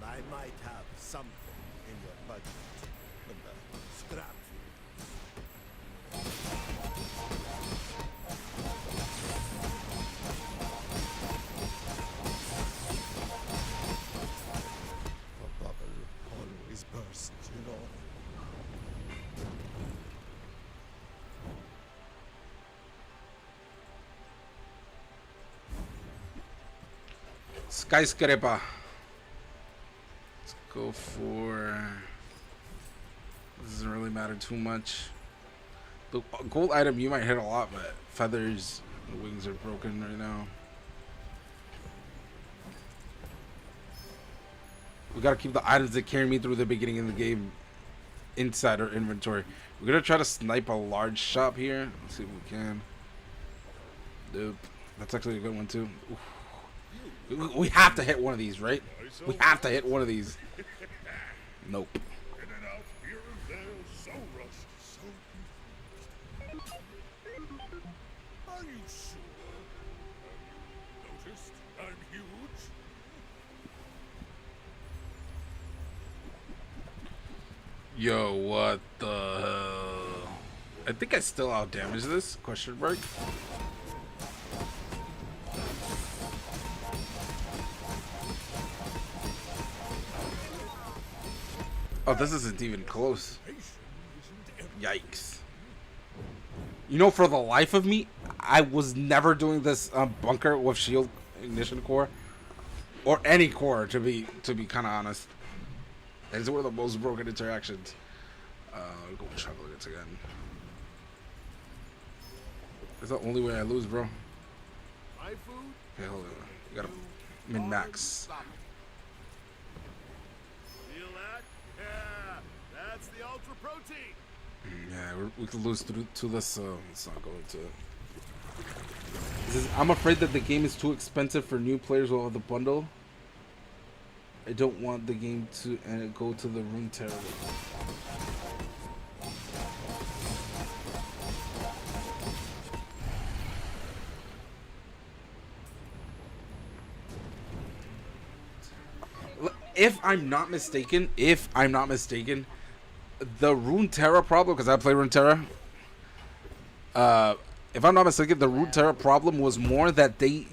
I might have something in your budget. When the scrap the bubble always bursts, you know. Skyscraper. Let's go for. This doesn't really matter too much. The gold item you might hit a lot, but feathers, the wings are broken right now. We gotta keep the items that carry me through the beginning of the game inside our inventory. We're gonna try to snipe a large shop here. Let's see if we can. Nope. That's actually a good one too. Oof. We have to hit one of these, right? We have to hit one of these. Nope. In and out, here and there, so rushed, so beautiful. Are you sure? Have you noticed I'm huge? Yo, what the hell? I think I still outdamage this? Question mark. Oh, this isn't even close. Yikes. You know, for the life of me, I was never doing this bunker with shield ignition core. Or any core, to be kind of honest. It's one of the most broken interactions. I'll go try to look at it again. It's the only way I lose, bro. My food? Okay, hold on. You gotta min-max. Feel that? Yeah, that's the ultra protein. Yeah, we could lose to this, so let's not go into it. I'm afraid that the game is too expensive for new players without the bundle. I don't want the game to go to the Rune Terror. If I'm not mistaken, the Rune Terror problem, because I play Rune Terror. If I'm not mistaken, the Rune Terror problem was more that they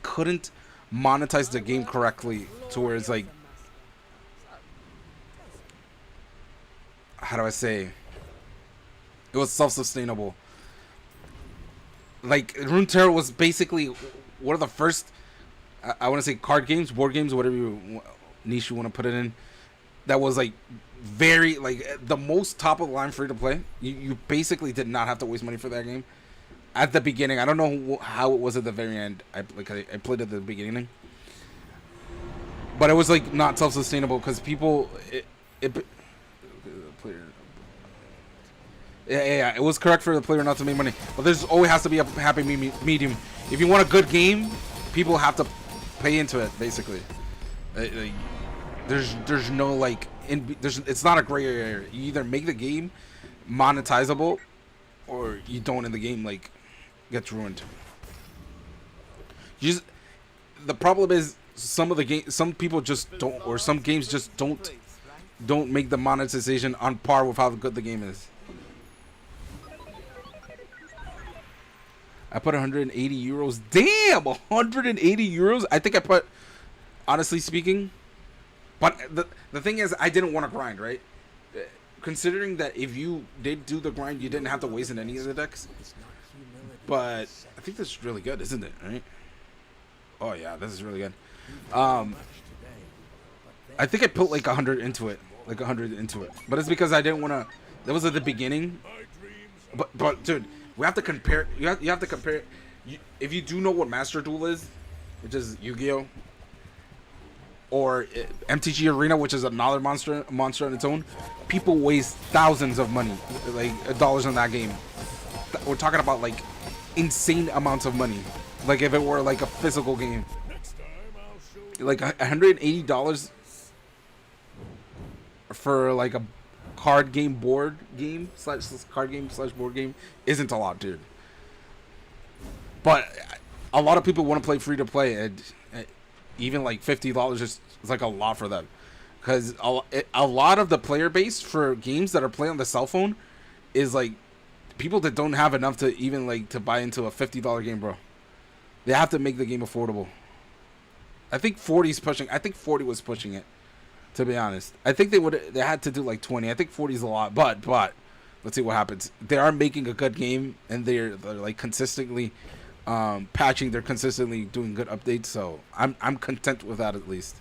couldn't monetize the game correctly, to where it's like, how do I say? It was self-sustainable. Like Rune Terror was basically one of the first, I want to say, card games, board games, whatever niche you want to put it in, that was like very, like, the most top of the line free to play. You basically did not have to waste money for that game at the beginning. I don't know how it was at the very end. I played at the beginning, but it was like not self-sustainable because people yeah, it was correct for the player not to make money, but there's always has to be a happy medium. If you want a good game, people have to pay into it, basically. There's no like it's not a gray area. You either make the game monetizable or you don't, and the game like gets ruined. The problem is some people just don't, or some games just don't make the monetization on par with how good the game is. I put 180 euros. Damn, 180 euros. I think I put, honestly speaking, but the thing is, I didn't want to grind, right? Considering that if you did do the grind, you didn't have to waste in any of the decks. But I think this is really good, isn't it? Right? Oh yeah, this is really good. I think I put like 100 into it, but it's because I didn't want to. That was at the beginning. But dude, we have to compare. You have to compare. If you do know what Master Duel is, which is Yu-Gi-Oh, or MTG Arena, which is another monster on its own, people waste thousands of money, like dollars on that game. We're talking about like insane amounts of money, like if it were like a physical game, like $180 for like a card game board game / board game isn't a lot, dude. But a lot of people want to play free to play, and even like $50 is like a lot for them, because a lot of the player base for games that are played on the cell phone is like people that don't have enough to even like to buy into a $50 game, bro. They have to make the game affordable. I think 40's pushing. I think 40 was pushing it, to be honest. I think they had to do like 20. I think 40 is a lot, but let's see what happens. They are making a good game, and they're like consistently patching. They're consistently doing good updates, so I'm content with that at least.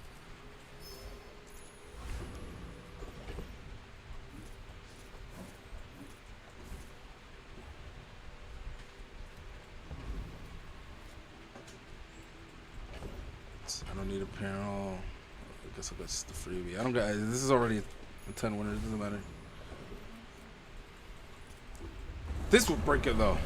I don't need apparel. I guess I'll get the freebie. I don't got. This is already a 10 winner. It doesn't matter. This will break it though.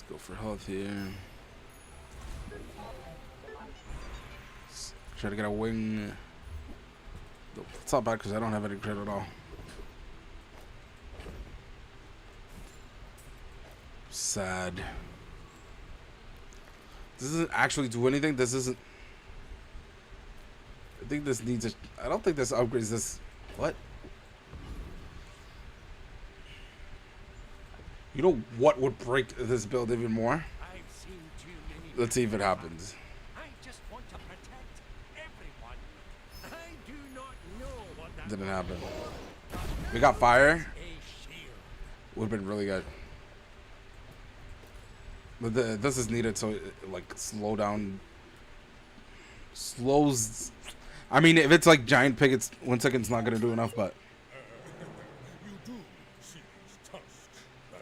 Go for health here. Let's try to get a wing. It's not bad because I don't have any crit at all. Sad. This doesn't actually do anything. This isn't. I think this needs a. I don't think this upgrades this. What? You know what would break this build even more? Let's see if it happens. I just want to protect everyone. I do not know what that Didn't happen. We got fire. Would have been really good. But this is needed, so it, like slows. I mean, if it's like giant pig, it's 1 second's not gonna do enough, but. you do see these tusks, right?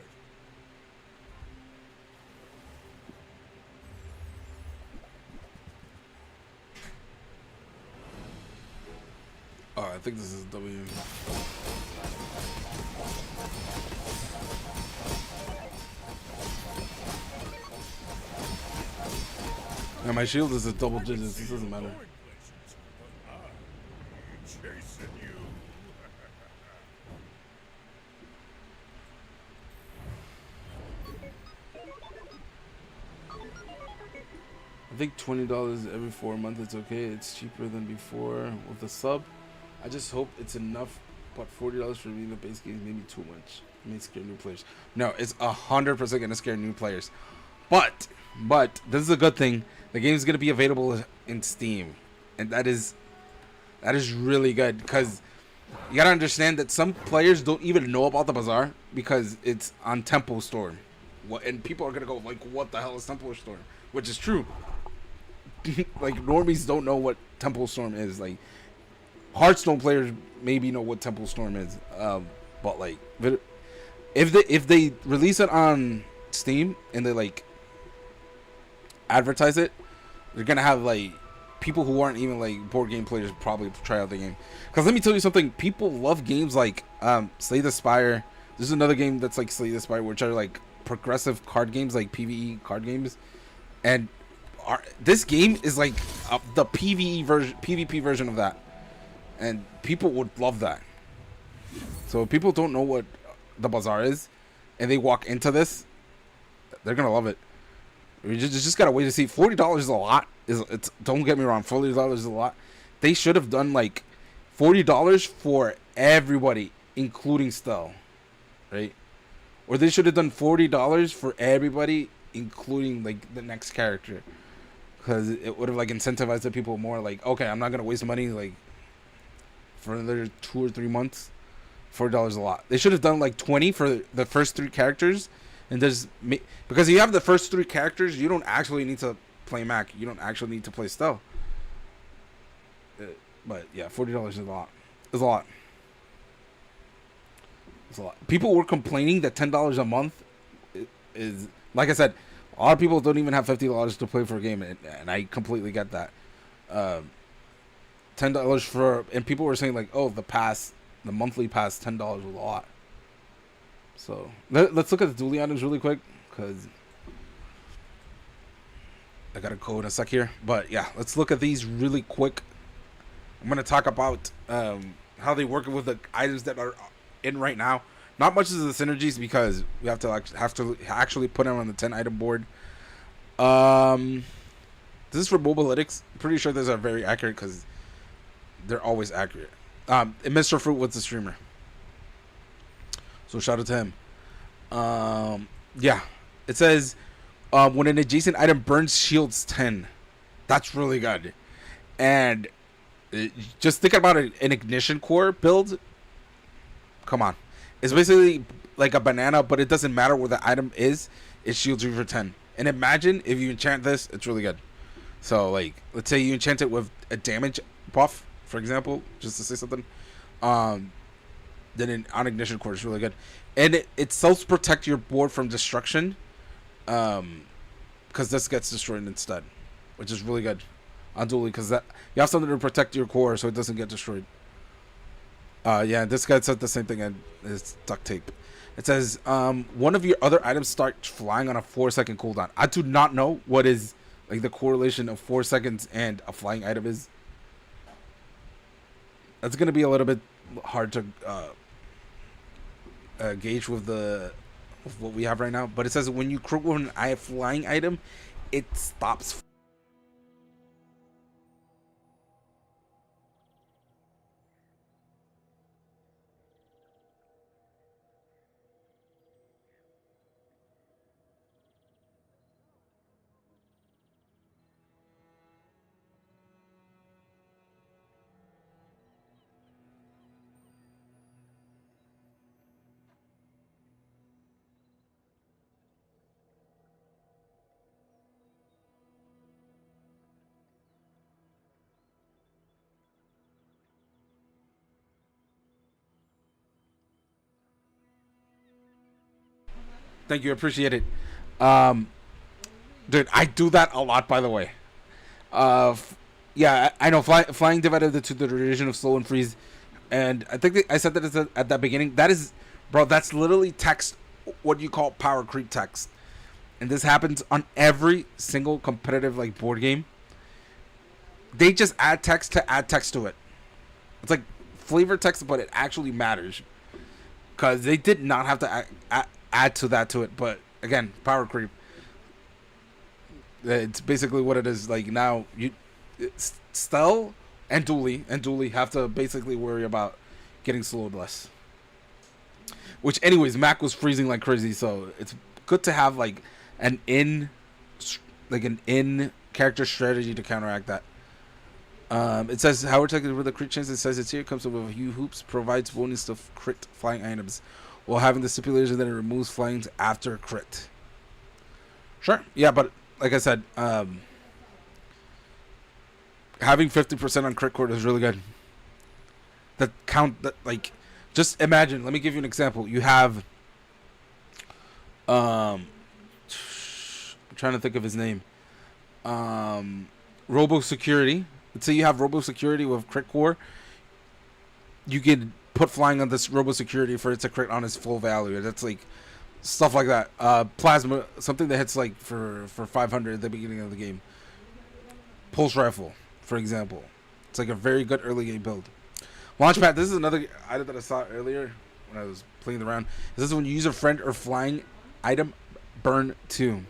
Oh, I think this is W. Now my shield is a double digits. This doesn't matter. Chasing you. I think $20 every 4 months. It's okay. It's cheaper than before with the sub. I just hope it's enough. But $40 for me the base game is maybe too much. It may scare new players. No, it's 100% gonna scare new players. But this is a good thing. The game is gonna be available in Steam, and that is really good, because you gotta understand that some players don't even know about the bazaar because it's on Temple Storm. And people are gonna go like, "What the hell is Temple Storm?" Which is true. Like normies don't know what Temple Storm is. Like Hearthstone players maybe know what Temple Storm is, but like if they release it on Steam and they like advertise it, they're gonna have like people who aren't even like board game players probably try out the game. Because let me tell you something, people love games like Slay the Spire. There's another game that's like Slay the Spire, which are like progressive card games, like PvE card games, and this game is like the PvP version of that, and people would love that. So if people don't know what the bazaar is, and they walk into this, they're gonna love it. We just gotta wait to see. $40 is a lot. It's don't get me wrong, $40 is a lot. They should have done like $40 for everybody, including Stell, right? Or they should have done $40 for everybody, including like the next character, because it would have like incentivized the people more. Like, okay, I'm not gonna waste money like for another 2 or 3 months. $40 is a lot. They should have done like 20 for the first 3 characters, and because you have the first 3 characters, you don't actually need to play Mac. You don't actually need to play Stell. But yeah, $40 is a lot. It's a lot. It's a lot. People were complaining that $10 a month is, like I said, a lot of people don't even have $50 to play for a game, and I completely get that. $10 for, and people were saying like, oh, the monthly pass, $10 was a lot. So let's look at the Dooley items really quick, because I gotta go in a sec here. But yeah, let's look at these really quick. I'm gonna talk about how they work with the items that are in right now. Not much of the synergies, because we have to actually put them on the 10 item board. This is for Mobalytics. Pretty sure those are very accurate, because they're always accurate. And Mr. Fruit was the streamer, so shout out to him. Yeah, it says when an adjacent item burns shields 10. That's really good. And just think about an ignition core build. Come on, it's basically like a banana, but it doesn't matter where the item is. It shields you for 10. And imagine if you enchant this, it's really good. So like, let's say you enchant it with a damage buff, for example, just to say something. Then on ignition core is really good, and it helps protect your board from destruction. Because this gets destroyed instead, which is really good on Dooley, because that you have something to protect your core so it doesn't get destroyed. Yeah, this guy said the same thing, and it's duct tape. It says one of your other items start flying on a 4-second cooldown. I do not know what is like the correlation of 4 seconds and a flying item is. That's gonna be a little bit hard to gauge with what we have right now. But it says when you crit with an flying item, it stops. Thank you, appreciate it. Dude, I do that a lot, by the way. Yeah, I know. Flying divided to the division of slow and freeze, and I think I said that at the beginning. That is, bro, that's literally text. What you call power creep text, and this happens on every single competitive like board game. They just add text to it. It's like flavor text, but it actually matters, because they did not have to add to it. But again, power creep. It's basically what it is. Like now, Stell and Dooley have to basically worry about getting slowed less. Which, anyways, Mac was freezing like crazy, so it's good to have like an in character strategy to counteract that. It says how we're taking with the crit chance. It says it's here comes with a few hoops, provides bonus to crit flying items, while having the stipulation that it removes flying after crit. Sure, yeah, but like I said, having 50% on crit core is really good. That like, just imagine. Let me give you an example. You have, I'm trying to think of his name. Robo Security. Let's say you have Robo Security with crit core. You can put flying on this Robo Security for it to crit on his full value. That's like stuff like that. Plasma, something that hits like for 500 at the beginning of the game. pulse rifle, for example. It's like a very good early game build. Launchpad. This is another item that I saw earlier when I was playing around. This is when you use a friend or flying item, burn 2.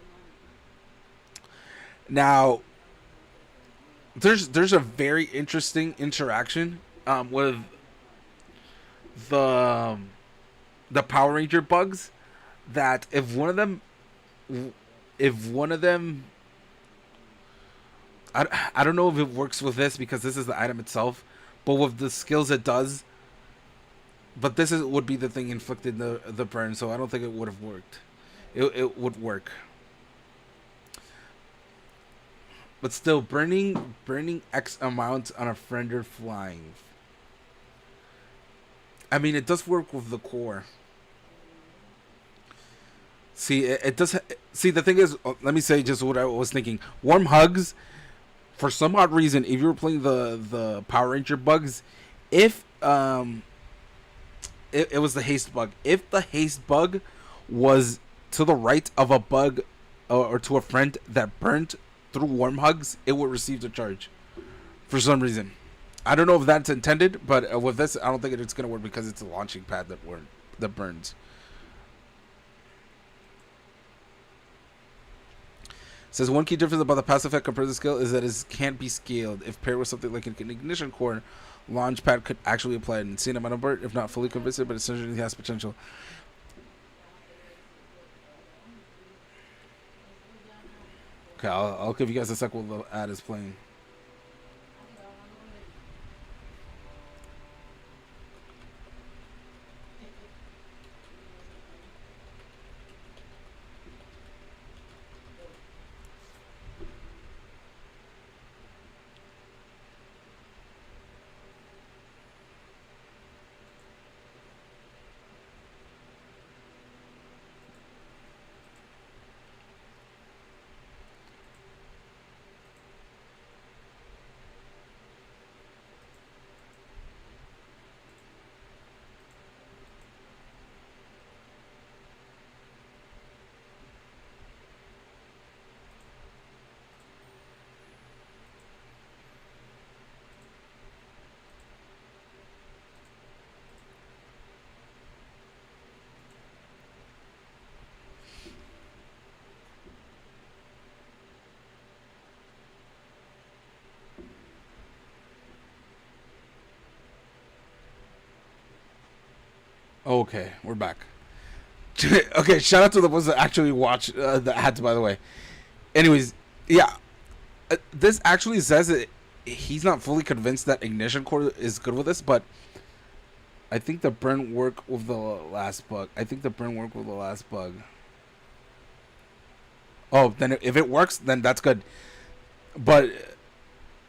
Now, there's a very interesting interaction with the Power Ranger bugs, that if one of them I don't know if it works with this because this is the item itself, but with the skills it does. But this would be the thing inflicted the burn, so I don't think it would have worked. It would work. But still, burning X amount on a friend or flying. I mean, it does work with the core. See, it does. See, the thing is, let me say just what I was thinking. Warm hugs, for some odd reason, if you were playing the Power Ranger bugs, if it was the haste bug. If the haste bug was to the right of a bug or to a friend that burnt through warm hugs, it would receive the charge for some reason. I don't know if that's intended, but with this, I don't think it's going to work because it's a launching pad that burns. It says one key difference about the passive effect compared to the skill is that it can't be scaled. If paired with something like an ignition core, launch pad could actually apply it. And seeing him on a bird, if not fully convinced, but it certainly has potential. Okay, I'll give you guys a sec while the ad is playing. Okay, we're back. Okay, shout out to the ones that actually watch the ads, by the way. Anyways, yeah, this actually says that he's not fully convinced that ignition core is good with this, but I think the burn work with the last bug. Oh, then if it works, then that's good. But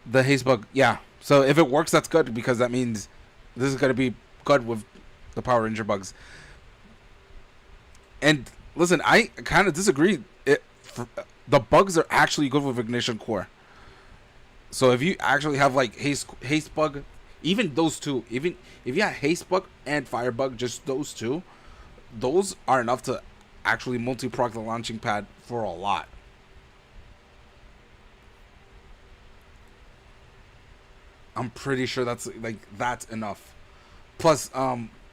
the haste bug, yeah. So if it works, that's good because that means this is gonna be good with the Power Ranger bugs. And listen, I kind of disagree. The bugs are actually good with ignition core. So if you actually have like haste bug, even those two, even if you have haste bug and fire bug, just those two, those are enough to actually multi-proc the launching pad for a lot. I'm pretty sure that's enough. Plus,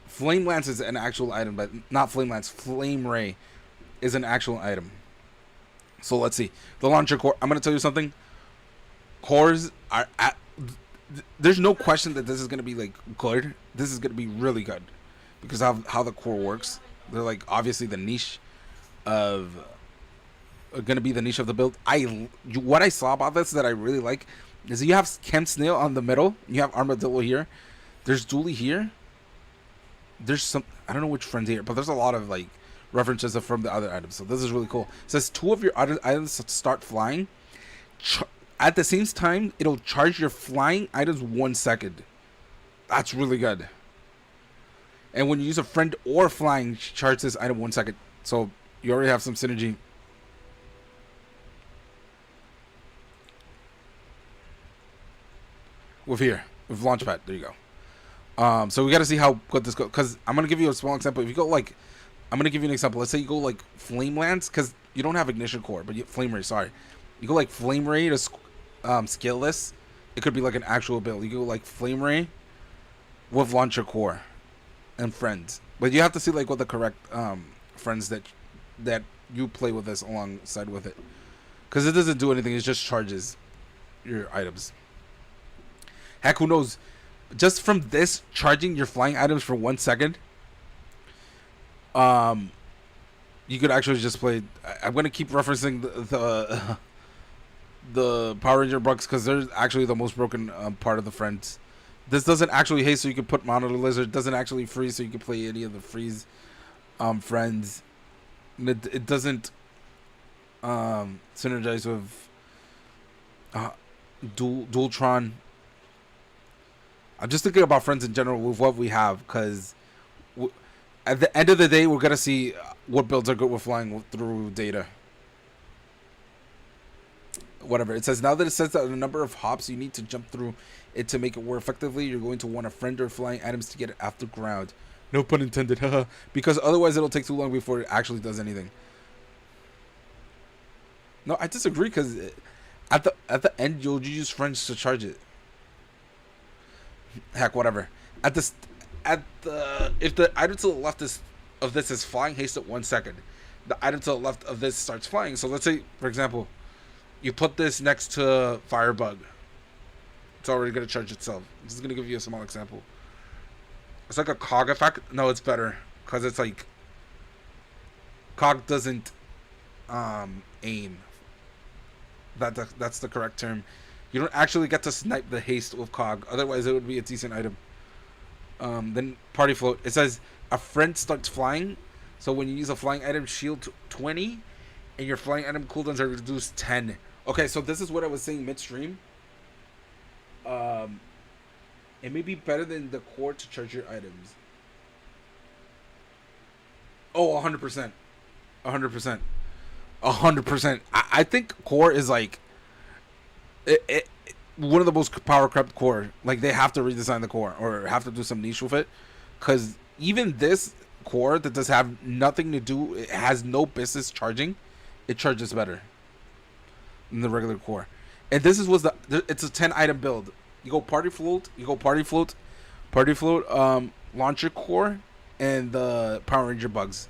Flame Lance is an actual item, but not Flame Lance. Flame Ray is an actual item. So let's see. The launcher core. I'm going to tell you something. Cores are there's no question that this is going to be like good. This is going to be really good because of how the core works. They're like obviously the niche of going to be the niche of the build. What I saw about this that I really like is you have Chem Snail on the middle. You have Armadillo here. There's Dooley here. There's some, I don't know which friends here, but there's a lot of like references from the other items. So this is really cool. It says 2 of your other items start flying. At the same time, it'll charge your flying items 1 second. That's really good. And when you use a friend or flying, charge this item 1 second. So you already have some synergy. With Launchpad. There you go. So we got to see how good this goes. Because I'm going to give you a small example. If you go like, I'm going to give you an example. Let's say you go like Flame Lance. Because you don't have Ignition Core. But Flame Ray, sorry. You go like Flame Ray to skill list, it could be like an actual build. You go like Flame Ray with Launcher Core and friends, but you have to see like what the correct friends that you play with this alongside with it, because it doesn't do anything. It just charges your items. Heck, who knows? Just from this charging your flying items for 1 second, you could actually just play. I'm gonna keep referencing the Power Ranger bugs because they're actually the most broken part of the friends. This doesn't actually haste, so you can put Monitor Lizard. It doesn't actually freeze, so you can play any of the freeze friends. And it doesn't synergize with Dualtron. I'm just thinking about friends in general with what we have, because at the end of the day, we're gonna see what builds are good with flying through data. Whatever it says, now that it says that the number of hops you need to jump through it to make it work effectively, you're going to want a friend or flying items to get it off the ground. No pun intended, haha. Because otherwise it'll take too long before it actually does anything. No, I disagree, because at the end you'll use friends to charge it. Heck, whatever. If the item to the left of this is flying haste at 1 second, the item to the left of this starts flying. So let's say, for example, you put this next to Firebug. It's already going to charge itself. This is going to give you a small example. It's like a cog effect. No, it's better, because it's like cog doesn't aim. That's the correct term. You don't actually get to snipe the haste with cog. Otherwise, it would be a decent item. Then Party Float. It says a friend starts flying. So when you use a flying item, shield 20, and your flying item cooldowns are reduced 10. Okay, so this is what I was saying midstream. It may be better than the core to charge your items. Oh, 100%. 100%. 100%. I think core is like one of the most power crept core. Like, they have to redesign the core or have to do some niche with it, because even this core that does have nothing to do, it has no business charging, it charges better than the regular core. And this is it's a 10 item build. You go Party Float, Launcher Core, and the Power Ranger bugs.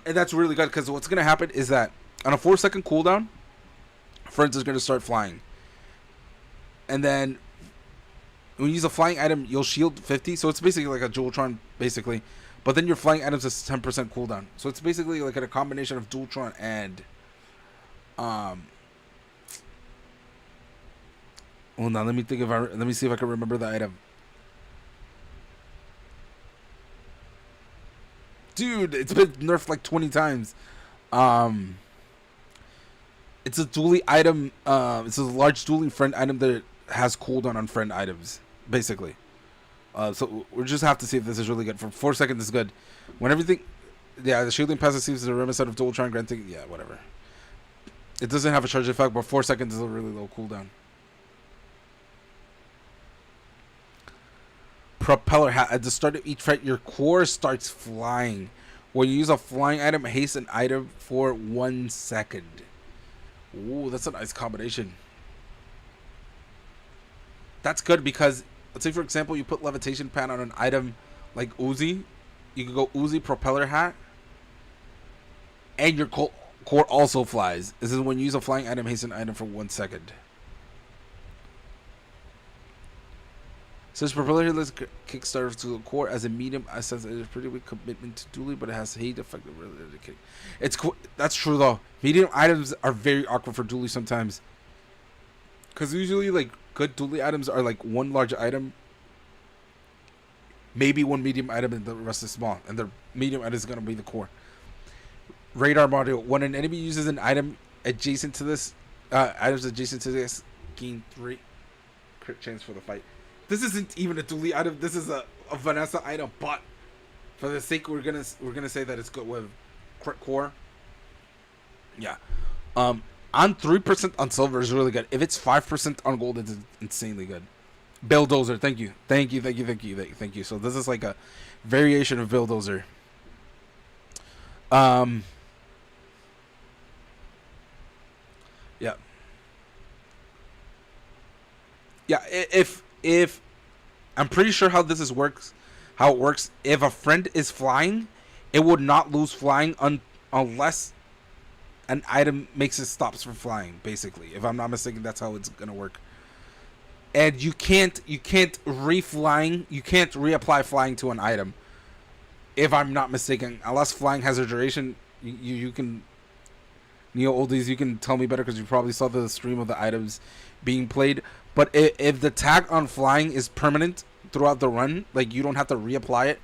And that's really good, because what's gonna happen is that on a 4-second cooldown, friends is gonna start flying, and then when you use a flying item, you'll shield 50. So it's basically like a Dualtron, basically. But then your flying items is 10% cooldown. So it's basically like a combination of Dualtron and hold on, let me see if I can remember the item. Dude, it's been nerfed like 20 times. It's a Dooley item. It's a large Dooley friend item that has cooldown on friend items, basically. So we just have to see if this is really good. For 4 seconds, it's good. When everything, yeah, the shielding passive seems a reminiscent of Dualtron granting. Yeah, whatever. It doesn't have a charge effect, but 4 seconds is a really low cooldown. Propeller hat. At the start of each fight, your core starts flying. When you use a flying item, haste an item for 1 second. Ooh, that's a nice combination. That's good, because let's say, for example, you put levitation pan on an item like Uzi. You can go Uzi propeller hat, and your core also flies. This is when you use a flying item, haste an item for 1 second. Says propeller here, let's Kickstarter to the core as a medium. I says it is pretty weak commitment to Dooley, but it has hate effect. It's cool. That's true though. Medium items are very awkward for Dooley sometimes, because usually like good Dooley items are like one large item, maybe one medium item, and the rest is small. And the medium item is gonna be the core. Radar module. When an enemy uses an item adjacent to this, items adjacent to this gain 3 crit chance for the fight. This isn't even a Dooley item. This is a Vanessa item, but for the sake, we're gonna say that it's good with crit core. Yeah. On 3% on silver is really good. If it's 5% on gold, it's insanely good. Bulldozer, thank you. So this is like a variation of Bulldozer. Yeah. Yeah, if I'm pretty sure how this is works, how it works. If a friend is flying, it would not lose flying unless an item makes it stops from flying. Basically, if I'm not mistaken, that's how it's gonna work. And you can't re-flying, you can't reapply flying to an item. If I'm not mistaken, unless flying has a duration, you can. Neo Oldies, you can tell me better because you probably saw the stream of the items being played. But if the tag on flying is permanent throughout the run, like you don't have to reapply it,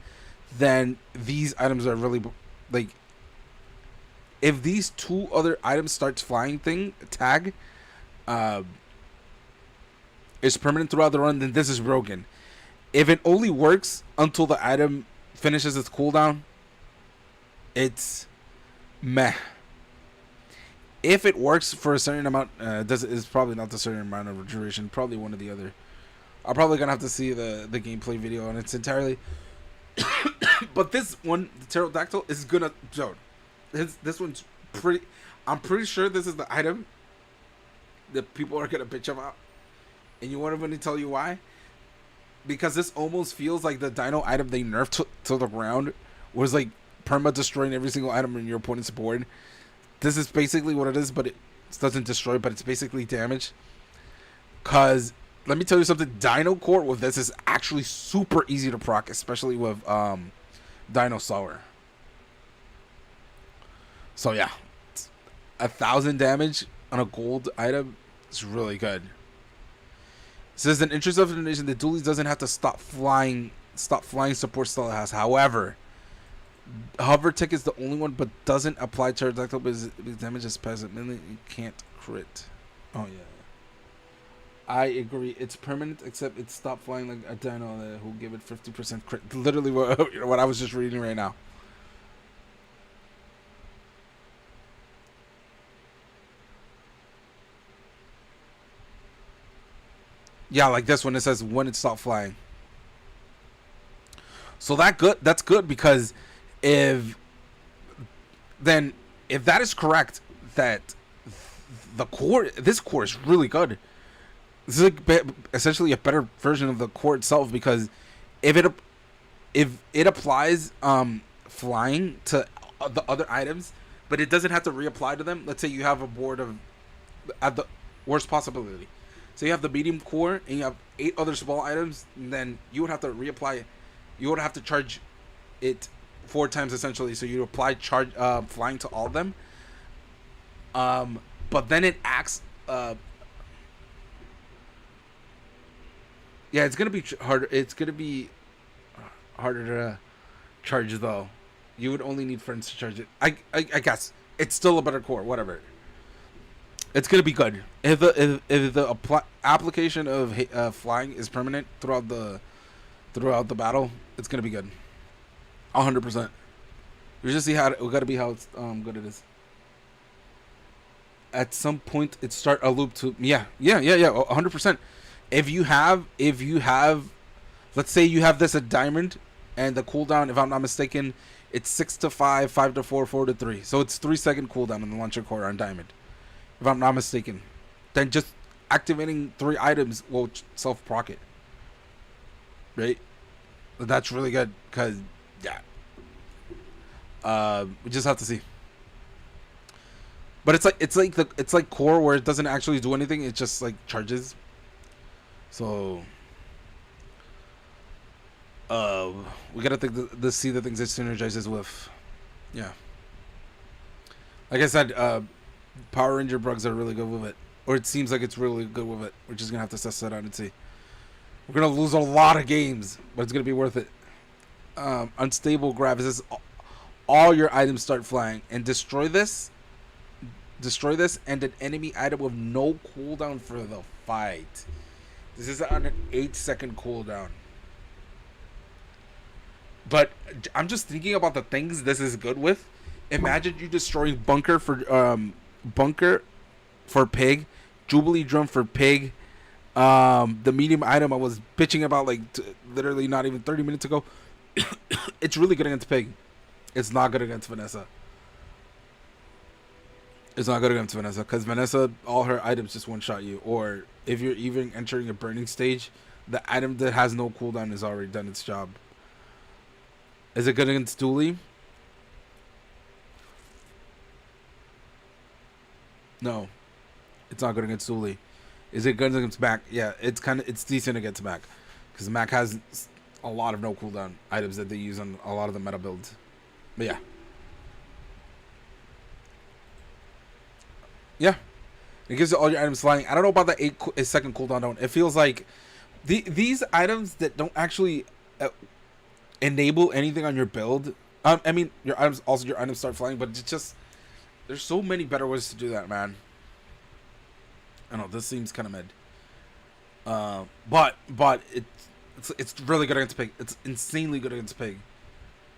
then these items are really like. If these two other items starts flying tag, is permanent throughout the run, then this is broken. If it only works until the item finishes its cooldown, it's meh. If it works for a certain amount, it's probably not the certain amount of duration. Probably one or the other. I'm probably gonna have to see the gameplay video on its entirely. But this one, the pterodactyl, is gonna. Joe, this one's pretty. I'm pretty sure this is the item that people are gonna bitch about, and you want me to tell you why? Because this almost feels like the dino item they nerfed to the ground was like perma destroying every single item in your opponent's board. This is basically what it is, but it doesn't destroy, but it's basically damage. Cause let me tell you something, Dino Core with this is actually super easy to proc, especially with Dinosaur. So yeah, 1,000 damage on a gold item is really good. It says in interest of the nation, the Dooley doesn't have to stop flying support still has. However, hover tick is the only one, but doesn't apply pterodactyl because damage is passive. You can't crit. Oh yeah, I agree. It's permanent, except it stopped flying like a dino who give it 50% crit. Literally what I was just reading right now. Yeah, like this one, it says when it stopped flying. So that's good because if that is correct, that this core is really good. This is like essentially a better version of the core itself, because if it applies flying to the other items, but it doesn't have to reapply to them. Let's say you have a board of at the worst possibility. So you have the medium core and you have 8 other small items, and then you would have to reapply. You would have to charge it 4 times essentially. So you apply flying to all of them. But then it acts. Yeah, it's gonna be harder. It's gonna be harder to charge though. You would only need friends to charge it. I guess it's still a better core. Whatever. It's gonna be good if the application of flying is permanent throughout the battle. It's gonna be good. 100%. You just see how we gotta be how it's good it is. At some point, it start a loop to 100%. If you have, let's say you have this at diamond, and the cooldown, if I'm not mistaken, it's 6 to 5, 5 to 4, 4 to 3. So it's 3-second cooldown on the launcher core on diamond, if I'm not mistaken. Then just activating 3 items will self-proc it. Right? That's really good, because, yeah. We just have to see. But it's like core where it doesn't actually do anything. It just like charges. So we gotta think to see the things it synergizes with. Yeah. Like I said, Power Ranger Brugs are really good with it, or it seems like it's really good with it. We're just gonna have to test that out and see. We're gonna lose a lot of games, but it's gonna be worth it. Unstable grab is all your items start flying, and destroy this, and an enemy item with no cooldown for the fight. This is on an 8-second cooldown. But I'm just thinking about the things this is good with. Imagine you destroying bunker for pig, Jubilee drum for pig. The medium item I was bitching about like literally not even 30 minutes ago. It's really good against pig. It's not good against Vanessa. It's not good against Vanessa because Vanessa, all her items just one shot you. Or if you're even entering a burning stage, the item that has no cooldown has already done its job. Is it good against Dooley? No, it's not good against Dooley. Is it good against Mac? Yeah, it's decent against Mac because Mac has a lot of no cooldown items that they use on a lot of the meta builds. But yeah. Yeah, it gives you all your items flying. I don't know about the 8-second cooldown. Don't. It feels like these items that don't actually enable anything on your build. I mean, your items start flying, but it's just there's so many better ways to do that, man. I know this seems kind of mid. But it's really good against Pig. It's insanely good against Pig.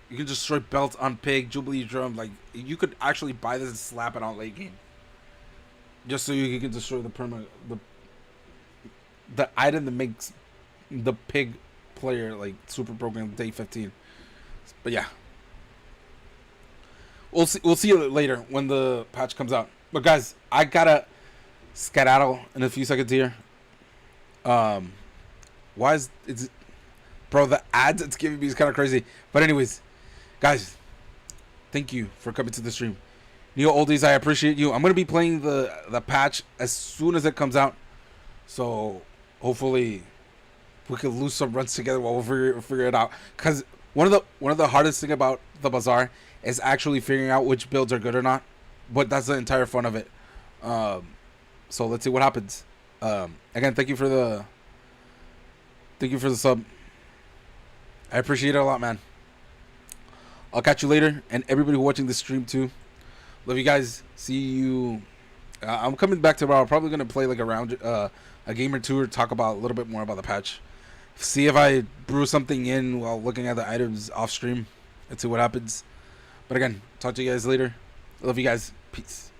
You can destroy belts on Pig, Jubilee Drum. Like you could actually buy this and slap it on late game. Just so you can destroy the item that makes the Pig player like super broken on day 15. But yeah, we'll see you later when the patch comes out. But guys, I gotta skedaddle in a few seconds here. Why is it's bro, the ads it's giving me is kind of crazy. But anyways, guys, thank you for coming to the stream. Neo Oldies, I appreciate you. I'm gonna be playing the patch as soon as it comes out, so hopefully we can lose some runs together while we figure it out. Cause one of the hardest thing about the bazaar is actually figuring out which builds are good or not. But that's the entire fun of it. So let's see what happens. Again, thank you for the sub. I appreciate it a lot, man. I'll catch you later, and everybody who watching this stream too. Love you guys. See you. I'm coming back tomorrow. I'm probably gonna play like a game or two, or talk about a little bit more about the patch. See if I brew something in while looking at the items off stream, and see what happens. But again, talk to you guys later. Love you guys. Peace.